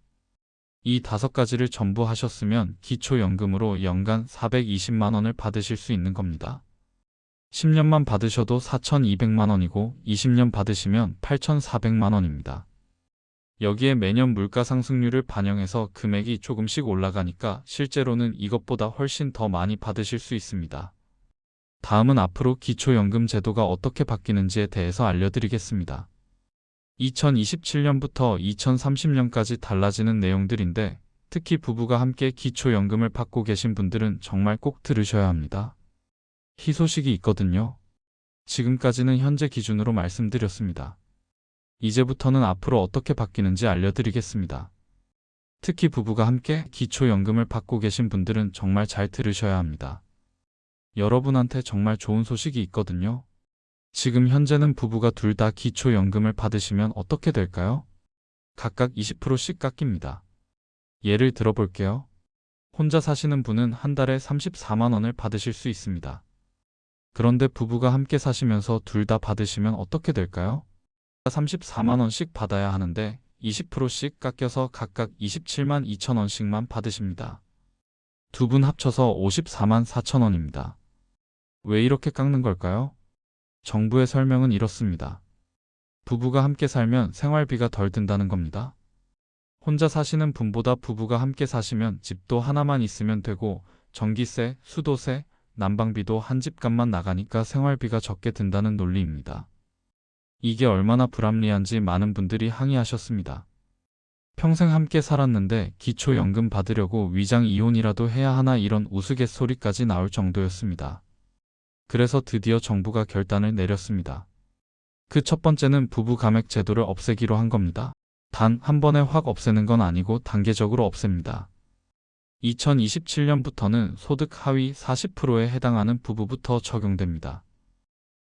이 5가지를 전부 하셨으면 기초연금으로 연간 420만 원을 받으실 수 있는 겁니다. 10년만 받으셔도 4,200만 원이고 20년 받으시면 8,400만 원입니다. 여기에 매년 물가 상승률을 반영해서 금액이 조금씩 올라가니까 실제로는 이것보다 훨씬 더 많이 받으실 수 있습니다. 다음은 앞으로 기초연금 제도가 어떻게 바뀌는지에 대해서 알려드리겠습니다. 2027년부터 2030년까지 달라지는 내용들인데 특히 부부가 함께 기초연금을 받고 계신 분들은 정말 꼭 들으셔야 합니다. 희소식이 있거든요. 지금까지는 현재 기준으로 말씀드렸습니다. 이제부터는 앞으로 어떻게 바뀌는지 알려드리겠습니다. 특히 부부가 함께 기초연금을 받고 계신 분들은 정말 잘 들으셔야 합니다. 여러분한테 정말 좋은 소식이 있거든요. 지금 현재는 부부가 둘 다 기초연금을 받으시면 어떻게 될까요? 각각 20%씩 깎입니다. 예를 들어 볼게요. 혼자 사시는 분은 한 달에 34만 원을 받으실 수 있습니다. 그런데 부부가 함께 사시면서 둘 다 받으시면 어떻게 될까요? 34만 원씩 받아야 하는데 20%씩 깎여서 각각 27만 2천 원씩만 받으십니다. 두 분 합쳐서 54만 4천 원입니다. 왜 이렇게 깎는 걸까요? 정부의 설명은 이렇습니다. 부부가 함께 살면 생활비가 덜 든다는 겁니다. 혼자 사시는 분보다 부부가 함께 사시면 집도 하나만 있으면 되고 전기세, 수도세, 난방비도 한 집값만 나가니까 생활비가 적게 든다는 논리입니다. 이게 얼마나 불합리한지 많은 분들이 항의하셨습니다. 평생 함께 살았는데 기초연금 받으려고 위장 이혼이라도 해야 하나 이런 우스갯소리까지 나올 정도였습니다. 그래서 드디어 정부가 결단을 내렸습니다. 그 첫 번째는 부부 감액 제도를 없애기로 한 겁니다. 단 한 번에 확 없애는 건 아니고 단계적으로 없앱니다. 2027년부터는 소득 하위 40%에 해당하는 부부부터 적용됩니다.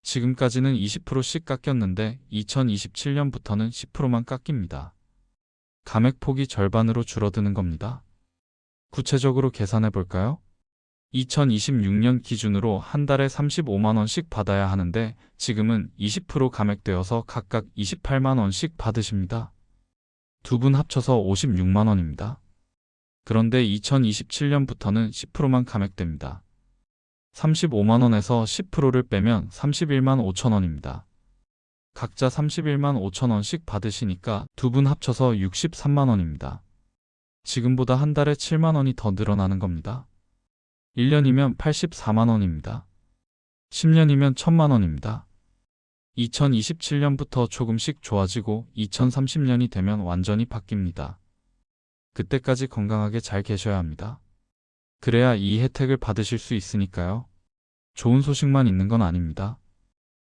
지금까지는 20%씩 깎였는데 2027년부터는 10%만 깎입니다. 감액 폭이 절반으로 줄어드는 겁니다. 구체적으로 계산해 볼까요? 2026년 기준으로 한 달에 35만 원씩 받아야 하는데 지금은 20% 감액되어서 각각 28만 원씩 받으십니다. 두 분 합쳐서 56만 원입니다. 그런데 2027년부터는 10%만 감액됩니다. 35만 원에서 10%를 빼면 31만 5천 원입니다. 각자 31만 5천 원씩 받으시니까 두 분 합쳐서 63만 원입니다. 지금보다 한 달에 7만 원이 더 늘어나는 겁니다. 1년이면 84만 원입니다. 10년이면 1000만 원입니다. 2027년부터 조금씩 좋아지고 2030년이 되면 완전히 바뀝니다. 그때까지 건강하게 잘 계셔야 합니다. 그래야 이 혜택을 받으실 수 있으니까요. 좋은 소식만 있는 건 아닙니다.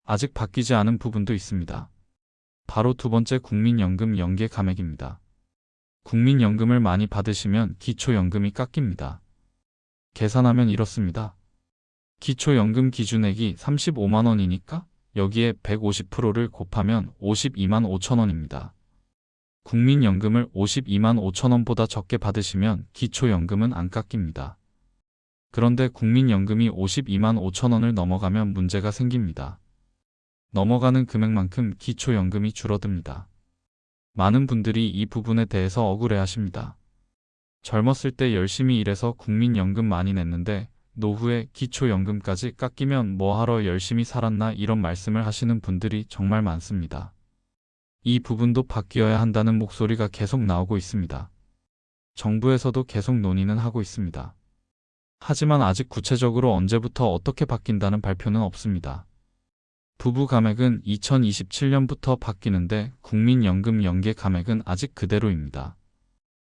아직 바뀌지 않은 부분도 있습니다. 바로 두 번째 국민연금 연계 감액입니다. 국민연금을 많이 받으시면 기초연금이 깎입니다. 계산하면 이렇습니다. 기초연금 기준액이 35만 원이니까 여기에 150%를 곱하면 52만 5천 원입니다. 국민연금을 52만 5천 원보다 적게 받으시면 기초연금은 안 깎입니다. 그런데 국민연금이 52만 5천 원을 넘어가면 문제가 생깁니다. 넘어가는 금액만큼 기초연금이 줄어듭니다. 많은 분들이 이 부분에 대해서 억울해하십니다. 젊었을 때 열심히 일해서 국민연금 많이 냈는데 노후에 기초연금까지 깎이면 뭐하러 열심히 살았나 이런 말씀을 하시는 분들이 정말 많습니다. 이 부분도 바뀌어야 한다는 목소리가 계속 나오고 있습니다. 정부에서도 계속 논의는 하고 있습니다. 하지만 아직 구체적으로 언제부터 어떻게 바뀐다는 발표는 없습니다. 부부 감액은 2027년부터 바뀌는데 국민연금 연계 감액은 아직 그대로입니다.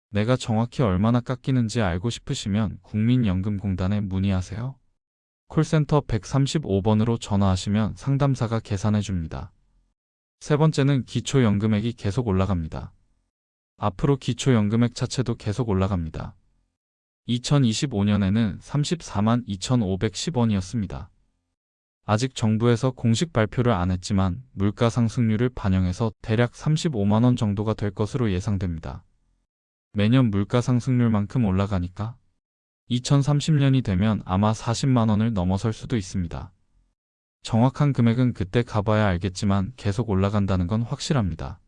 내가 정확히 얼마나 깎이는지 알고 싶으시면 국민연금공단에 문의하세요. 콜센터 135번으로 전화하시면 상담사가 계산해 줍니다. 세 번째는 기초연금액이 계속 올라갑니다. 앞으로 기초연금액 자체도 계속 올라갑니다. 2025년에는 34만 2,510원이었습니다. 아직 정부에서 공식 발표를 안 했지만 물가 상승률을 반영해서 대략 35만 원 정도가 될 것으로 예상됩니다. 매년 물가 상승률만큼 올라가니까 2030년이 되면 아마 40만 원을 넘어설 수도 있습니다. 정확한 금액은 그때 가봐야 알겠지만 계속 올라간다는 건 확실합니다.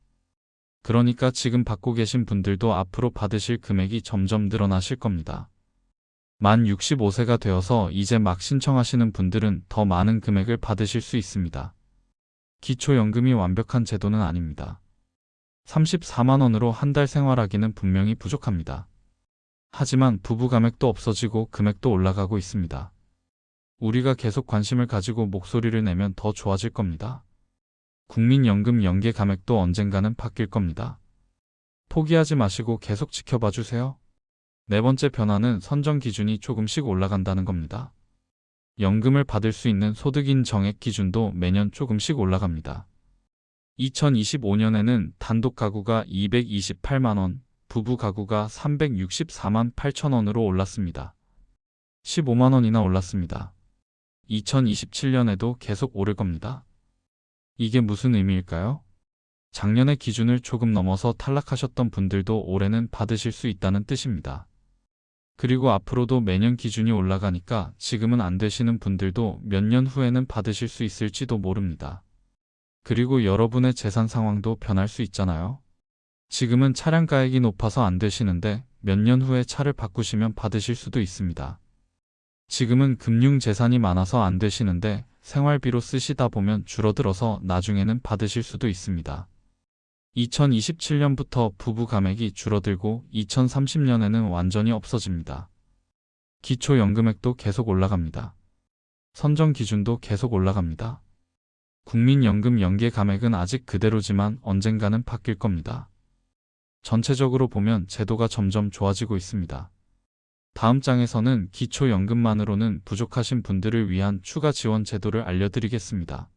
그러니까 지금 받고 계신 분들도 앞으로 받으실 금액이 점점 늘어나실 겁니다. 만 65세가 되어서 이제 막 신청하시는 분들은 더 많은 금액을 받으실 수 있습니다. 기초연금이 완벽한 제도는 아닙니다. 34만 원으로 한 달 생활하기는 분명히 부족합니다. 하지만 부부 감액도 없어지고 금액도 올라가고 있습니다. 우리가 계속 관심을 가지고 목소리를 내면 더 좋아질 겁니다. 국민연금 연계 감액도 언젠가는 바뀔 겁니다. 포기하지 마시고 계속 지켜봐 주세요. 네 번째 변화는 선정 기준이 조금씩 올라간다는 겁니다. 연금을 받을 수 있는 소득인 정액 기준도 매년 조금씩 올라갑니다. 2025년에는 단독 가구가 228만 원, 부부 가구가 364만 8천 원으로 올랐습니다. 15만 원이나 올랐습니다. 2027년에도 계속 오를 겁니다. 이게 무슨 의미일까요? 작년의 기준을 조금 넘어서 탈락하셨던 분들도 올해는 받으실 수 있다는 뜻입니다. 그리고 앞으로도 매년 기준이 올라가니까 지금은 안 되시는 분들도 몇 년 후에는 받으실 수 있을지도 모릅니다. 그리고 여러분의 재산 상황도 변할 수 있잖아요. 지금은 차량가액이 높아서 안 되시는데 몇 년 후에 차를 바꾸시면 받으실 수도 있습니다. 지금은 금융재산이 많아서 안 되시는데 생활비로 쓰시다 보면 줄어들어서 나중에는 받으실 수도 있습니다. 2027년부터 부부 감액이 줄어들고 2030년에는 완전히 없어집니다. 기초연금액도 계속 올라갑니다. 선정 기준도 계속 올라갑니다. 국민연금 연계 감액은 아직 그대로지만 언젠가는 바뀔 겁니다. 전체적으로 보면 제도가 점점 좋아지고 있습니다. 다음 장에서는 기초연금만으로는 부족하신 분들을 위한 추가 지원 제도를 알려드리겠습니다.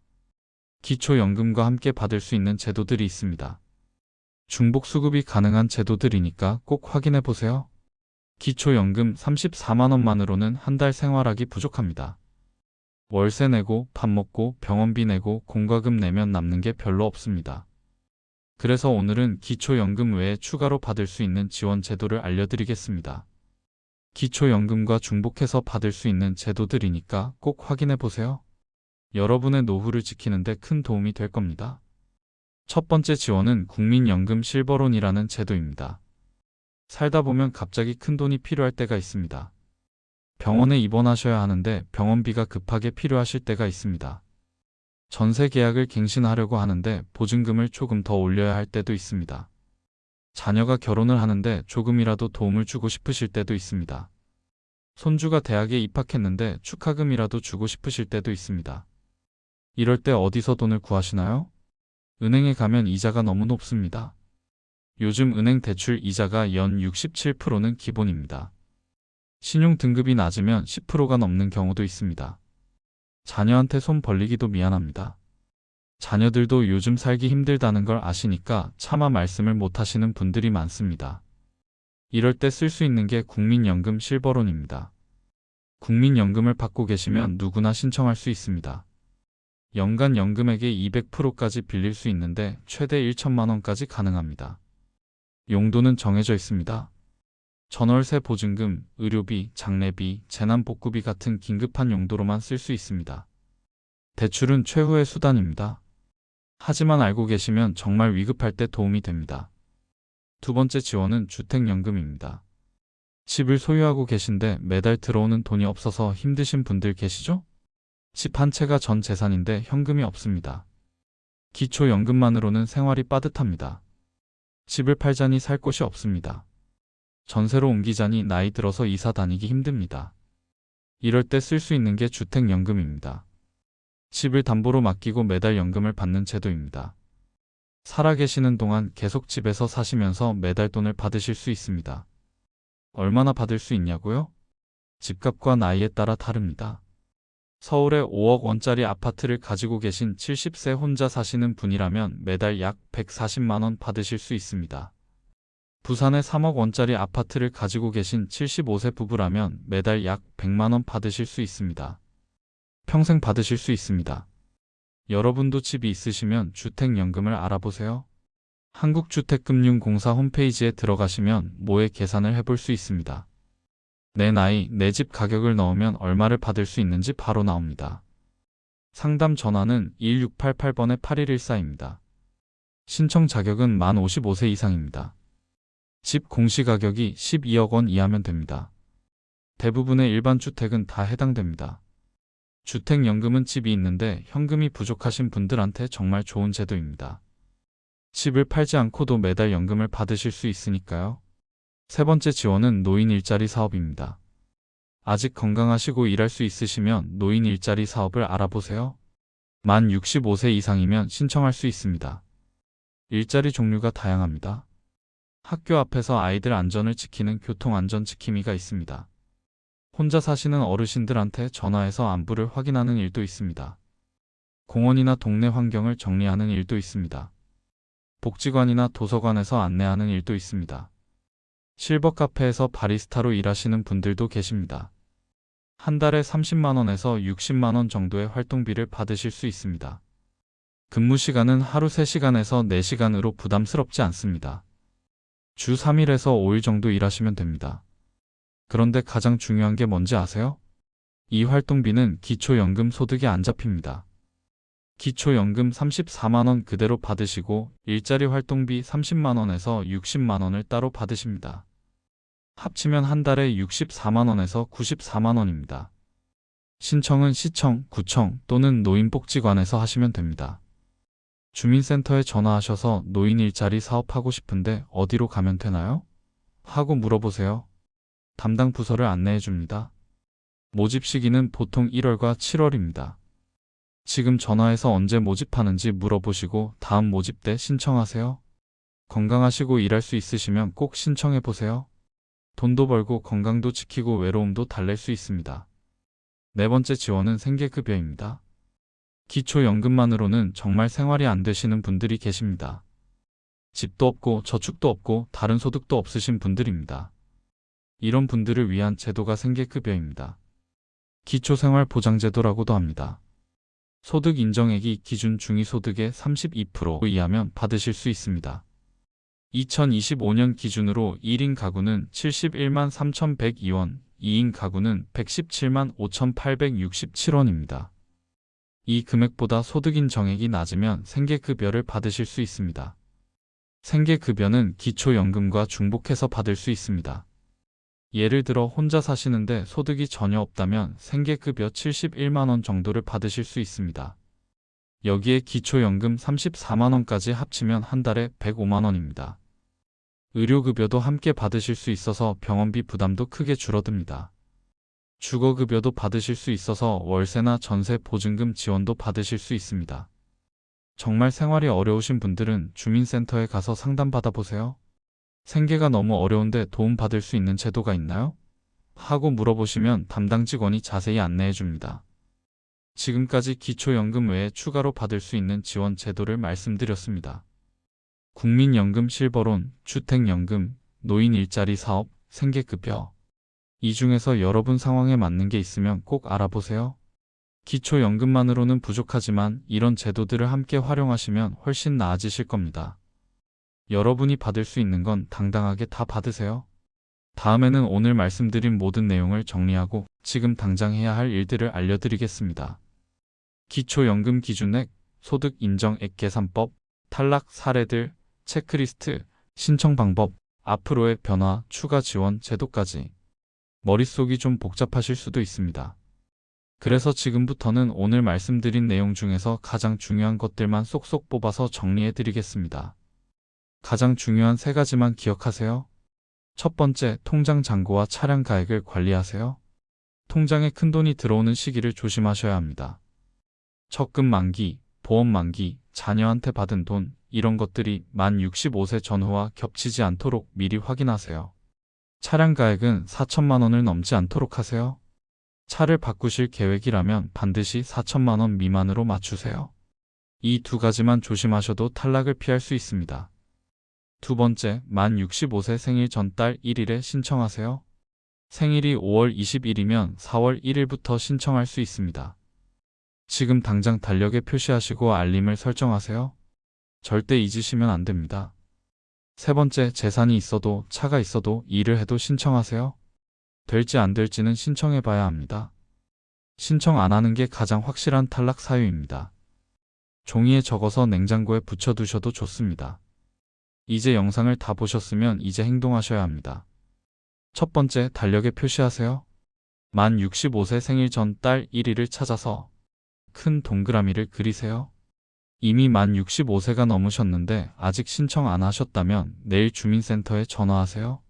기초연금과 함께 받을 수 있는 제도들이 있습니다. 중복 수급이 가능한 제도들이니까 꼭 확인해 보세요. 기초연금 34만원만으로는 한 달 생활하기 부족합니다. 월세 내고 밥 먹고 병원비 내고 공과금 내면 남는 게 별로 없습니다. 그래서 오늘은 기초연금 외에 추가로 받을 수 있는 지원 제도를 알려드리겠습니다. 기초연금과 중복해서 받을 수 있는 제도들이니까 꼭 확인해 보세요. 여러분의 노후를 지키는 데 큰 도움이 될 겁니다. 첫 번째 지원은 국민연금 실버론이라는 제도입니다. 살다 보면 갑자기 큰 돈이 필요할 때가 있습니다. 병원에 입원하셔야 하는데 병원비가 급하게 필요하실 때가 있습니다. 전세 계약을 갱신하려고 하는데 보증금을 조금 더 올려야 할 때도 있습니다. 자녀가 결혼을 하는데 조금이라도 도움을 주고 싶으실 때도 있습니다. 손주가 대학에 입학했는데 축하금이라도 주고 싶으실 때도 있습니다. 이럴 때 어디서 돈을 구하시나요? 은행에 가면 이자가 너무 높습니다. 요즘 은행 대출 이자가 연 67%는 기본입니다. 신용 등급이 낮으면 10%가 넘는 경우도 있습니다. 자녀한테 손 벌리기도 미안합니다. 자녀들도 요즘 살기 힘들다는 걸 아시니까 차마 말씀을 못 하시는 분들이 많습니다. 이럴 때 쓸 수 있는 게 국민연금 실버론입니다. 국민연금을 받고 계시면 누구나 신청할 수 있습니다. 연간 연금액의 200%까지 빌릴 수 있는데 최대 1천만 원까지 가능합니다. 용도는 정해져 있습니다. 전월세 보증금, 의료비, 장례비, 재난복구비 같은 긴급한 용도로만 쓸 수 있습니다. 대출은 최후의 수단입니다. 하지만 알고 계시면 정말 위급할 때 도움이 됩니다. 두 번째 지원은 주택연금입니다. 집을 소유하고 계신데 매달 들어오는 돈이 없어서 힘드신 분들 계시죠? 집 한 채가 전 재산인데 현금이 없습니다. 기초연금만으로는 생활이 빠듯합니다. 집을 팔자니 살 곳이 없습니다. 전세로 옮기자니 나이 들어서 이사 다니기 힘듭니다. 이럴 때 쓸 수 있는 게 주택연금입니다. 집을 담보로 맡기고 매달 연금을 받는 제도입니다. 살아계시는 동안 계속 집에서 사시면서 매달 돈을 받으실 수 있습니다. 얼마나 받을 수 있냐고요? 집값과 나이에 따라 다릅니다. 서울에 5억 원짜리 아파트를 가지고 계신 70세 혼자 사시는 분이라면 매달 약 140만 원 받으실 수 있습니다. 부산에 3억 원짜리 아파트를 가지고 계신 75세 부부라면 매달 약 100만 원 받으실 수 있습니다. 평생 받으실 수 있습니다. 여러분도 집이 있으시면 주택연금을 알아보세요. 한국주택금융공사 홈페이지에 들어가시면 모의 계산을 해볼 수 있습니다. 내 나이, 내 집 가격을 넣으면 얼마를 받을 수 있는지 바로 나옵니다. 상담 전화는 1688번에 8114입니다. 신청 자격은 만 55세 이상입니다. 집 공시가격이 12억 원 이하면 됩니다. 대부분의 일반 주택은 다 해당됩니다. 주택연금은 집이 있는데 현금이 부족하신 분들한테 정말 좋은 제도입니다. 집을 팔지 않고도 매달 연금을 받으실 수 있으니까요. 세 번째 지원은 노인 일자리 사업입니다. 아직 건강하시고 일할 수 있으시면 노인 일자리 사업을 알아보세요. 만 65세 이상이면 신청할 수 있습니다. 일자리 종류가 다양합니다. 학교 앞에서 아이들 안전을 지키는 교통안전지킴이가 있습니다. 혼자 사시는 어르신들한테 전화해서 안부를 확인하는 일도 있습니다. 공원이나 동네 환경을 정리하는 일도 있습니다. 복지관이나 도서관에서 안내하는 일도 있습니다. 실버 카페에서 바리스타로 일하시는 분들도 계십니다. 한 달에 30만 원에서 60만 원 정도의 활동비를 받으실 수 있습니다. 근무 시간은 하루 3시간에서 4시간으로 부담스럽지 않습니다. 주 3일에서 5일 정도 일하시면 됩니다. 그런데 가장 중요한 게 뭔지 아세요? 이 활동비는 기초연금 소득에 안 잡힙니다. 기초연금 34만 원 그대로 받으시고 일자리 활동비 30만 원에서 60만 원을 따로 받으십니다. 합치면 한 달에 64만 원에서 94만 원입니다. 신청은 시청, 구청 또는 노인복지관에서 하시면 됩니다. 주민센터에 전화하셔서 노인 일자리 사업하고 싶은데 어디로 가면 되나요? 하고 물어보세요. 담당 부서를 안내해 줍니다. 모집 시기는 보통 1월과 7월입니다. 지금 전화해서 언제 모집하는지 물어보시고 다음 모집 때 신청하세요. 건강하시고 일할 수 있으시면 꼭 신청해 보세요. 돈도 벌고 건강도 지키고 외로움도 달랠 수 있습니다. 네 번째 지원은 생계급여입니다. 기초연금만으로는 정말 생활이 안 되시는 분들이 계십니다. 집도 없고 저축도 없고 다른 소득도 없으신 분들입니다. 이런 분들을 위한 제도가 생계급여입니다. 기초생활보장제도라고도 합니다. 소득 인정액이 기준 중위소득의 32% 이하면 받으실 수 있습니다. 2025년 기준으로 1인 가구는 71만 3,102원, 2인 가구는 117만 5,867원입니다. 이 금액보다 소득 인정액이 낮으면 생계급여를 받으실 수 있습니다. 생계급여는 기초연금과 중복해서 받을 수 있습니다. 예를 들어 혼자 사시는데 소득이 전혀 없다면 생계급여 71만 원 정도를 받으실 수 있습니다. 여기에 기초연금 34만 원까지 합치면 한 달에 105만 원입니다. 의료급여도 함께 받으실 수 있어서 병원비 부담도 크게 줄어듭니다. 주거급여도 받으실 수 있어서 월세나 전세 보증금 지원도 받으실 수 있습니다. 정말 생활이 어려우신 분들은 주민센터에 가서 상담받아보세요. 생계가 너무 어려운데 도움받을 수 있는 제도가 있나요? 하고 물어보시면 담당 직원이 자세히 안내해 줍니다. 지금까지 기초연금 외에 추가로 받을 수 있는 지원 제도를 말씀드렸습니다. 국민연금 실버론, 주택연금, 노인 일자리 사업, 생계급여. 이 중에서 여러분 상황에 맞는 게 있으면 꼭 알아보세요. 기초연금만으로는 부족하지만 이런 제도들을 함께 활용하시면 훨씬 나아지실 겁니다. 여러분이 받을 수 있는 건 당당하게 다 받으세요. 다음에는 오늘 말씀드린 모든 내용을 정리하고 지금 당장 해야 할 일들을 알려드리겠습니다. 기초연금 기준액, 소득 인정액 계산법, 탈락 사례들, 체크리스트, 신청 방법, 앞으로의 변화, 추가 지원 제도까지. 머릿속이 좀 복잡하실 수도 있습니다. 그래서 지금부터는 오늘 말씀드린 내용 중에서 가장 중요한 것들만 쏙쏙 뽑아서 정리해 드리겠습니다. 가장 중요한 3가지만 기억하세요. 첫 번째, 통장 잔고와 차량 가액을 관리하세요. 통장에 큰돈이 들어오는 시기를 조심하셔야 합니다. 적금 만기, 보험 만기, 자녀한테 받은 돈, 이런 것들이 만 65세 전후와 겹치지 않도록 미리 확인하세요. 차량 가액은 4천만 원을 넘지 않도록 하세요. 차를 바꾸실 계획이라면 반드시 4천만 원 미만으로 맞추세요. 이 2가지만 조심하셔도 탈락을 피할 수 있습니다. 두 번째, 만 65세 생일 전달 1일에 신청하세요. 생일이 5월 20일이면 4월 1일부터 신청할 수 있습니다. 지금 당장 달력에 표시하시고 알림을 설정하세요. 절대 잊으시면 안 됩니다. 세 번째, 재산이 있어도 차가 있어도 일을 해도 신청하세요. 될지 안 될지는 신청해 봐야 합니다. 신청 안 하는 게 가장 확실한 탈락 사유입니다. 종이에 적어서 냉장고에 붙여두셔도 좋습니다. 이제 영상을 다 보셨으면 이제 행동하셔야 합니다. 첫 번째, 달력에 표시하세요. 만 65세 생일 전 달 1일을 찾아서 큰 동그라미를 그리세요. 이미 만 65세가 넘으셨는데 아직 신청 안 하셨다면 내일 주민센터에 전화하세요.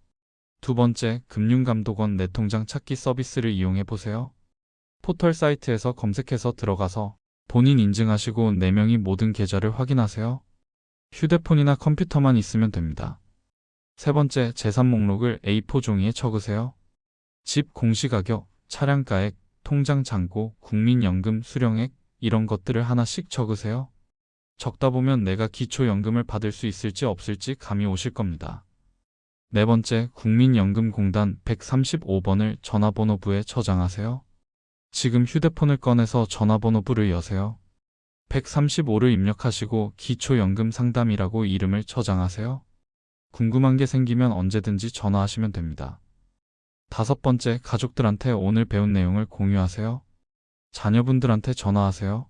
두 번째, 금융감독원 내 통장 찾기 서비스를 이용해 보세요. 포털 사이트에서 검색해서 들어가서 본인 인증하시고 4명이 모든 계좌를 확인하세요. 휴대폰이나 컴퓨터만 있으면 됩니다. 세 번째, 재산 목록을 A4 종이에 적으세요. 집 공시가격, 차량가액, 통장 잔고, 국민연금 수령액 이런 것들을 하나씩 적으세요. 적다 보면 내가 기초연금을 받을 수 있을지 없을지 감이 오실 겁니다. 네 번째, 국민연금공단 135번을 전화번호부에 저장하세요. 지금 휴대폰을 꺼내서 전화번호부를 여세요. 135를 입력하시고 기초연금 상담이라고 이름을 저장하세요. 궁금한 게 생기면 언제든지 전화하시면 됩니다. 5번째, 가족들한테 오늘 배운 내용을 공유하세요. 자녀분들한테 전화하세요.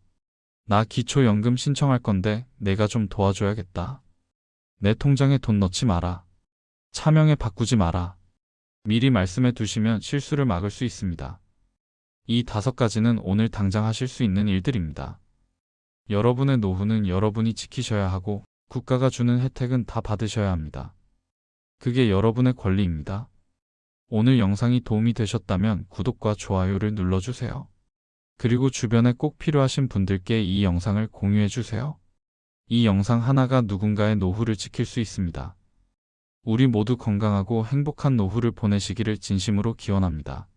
나 기초연금 신청할 건데 내가 좀 도와줘야겠다. 내 통장에 돈 넣지 마라. 차명에 바꾸지 마라. 미리 말씀해 두시면 실수를 막을 수 있습니다. 이 5가지는 오늘 당장 하실 수 있는 일들입니다. 여러분의 노후는 여러분이 지키셔야 하고 국가가 주는 혜택은 다 받으셔야 합니다. 그게 여러분의 권리입니다. 오늘 영상이 도움이 되셨다면 구독과 좋아요를 눌러주세요. 그리고 주변에 꼭 필요하신 분들께 이 영상을 공유해 주세요. 이 영상 하나가 누군가의 노후를 지킬 수 있습니다. 우리 모두 건강하고 행복한 노후를 보내시기를 진심으로 기원합니다.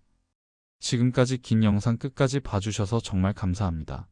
지금까지 긴 영상 끝까지 봐주셔서 정말 감사합니다.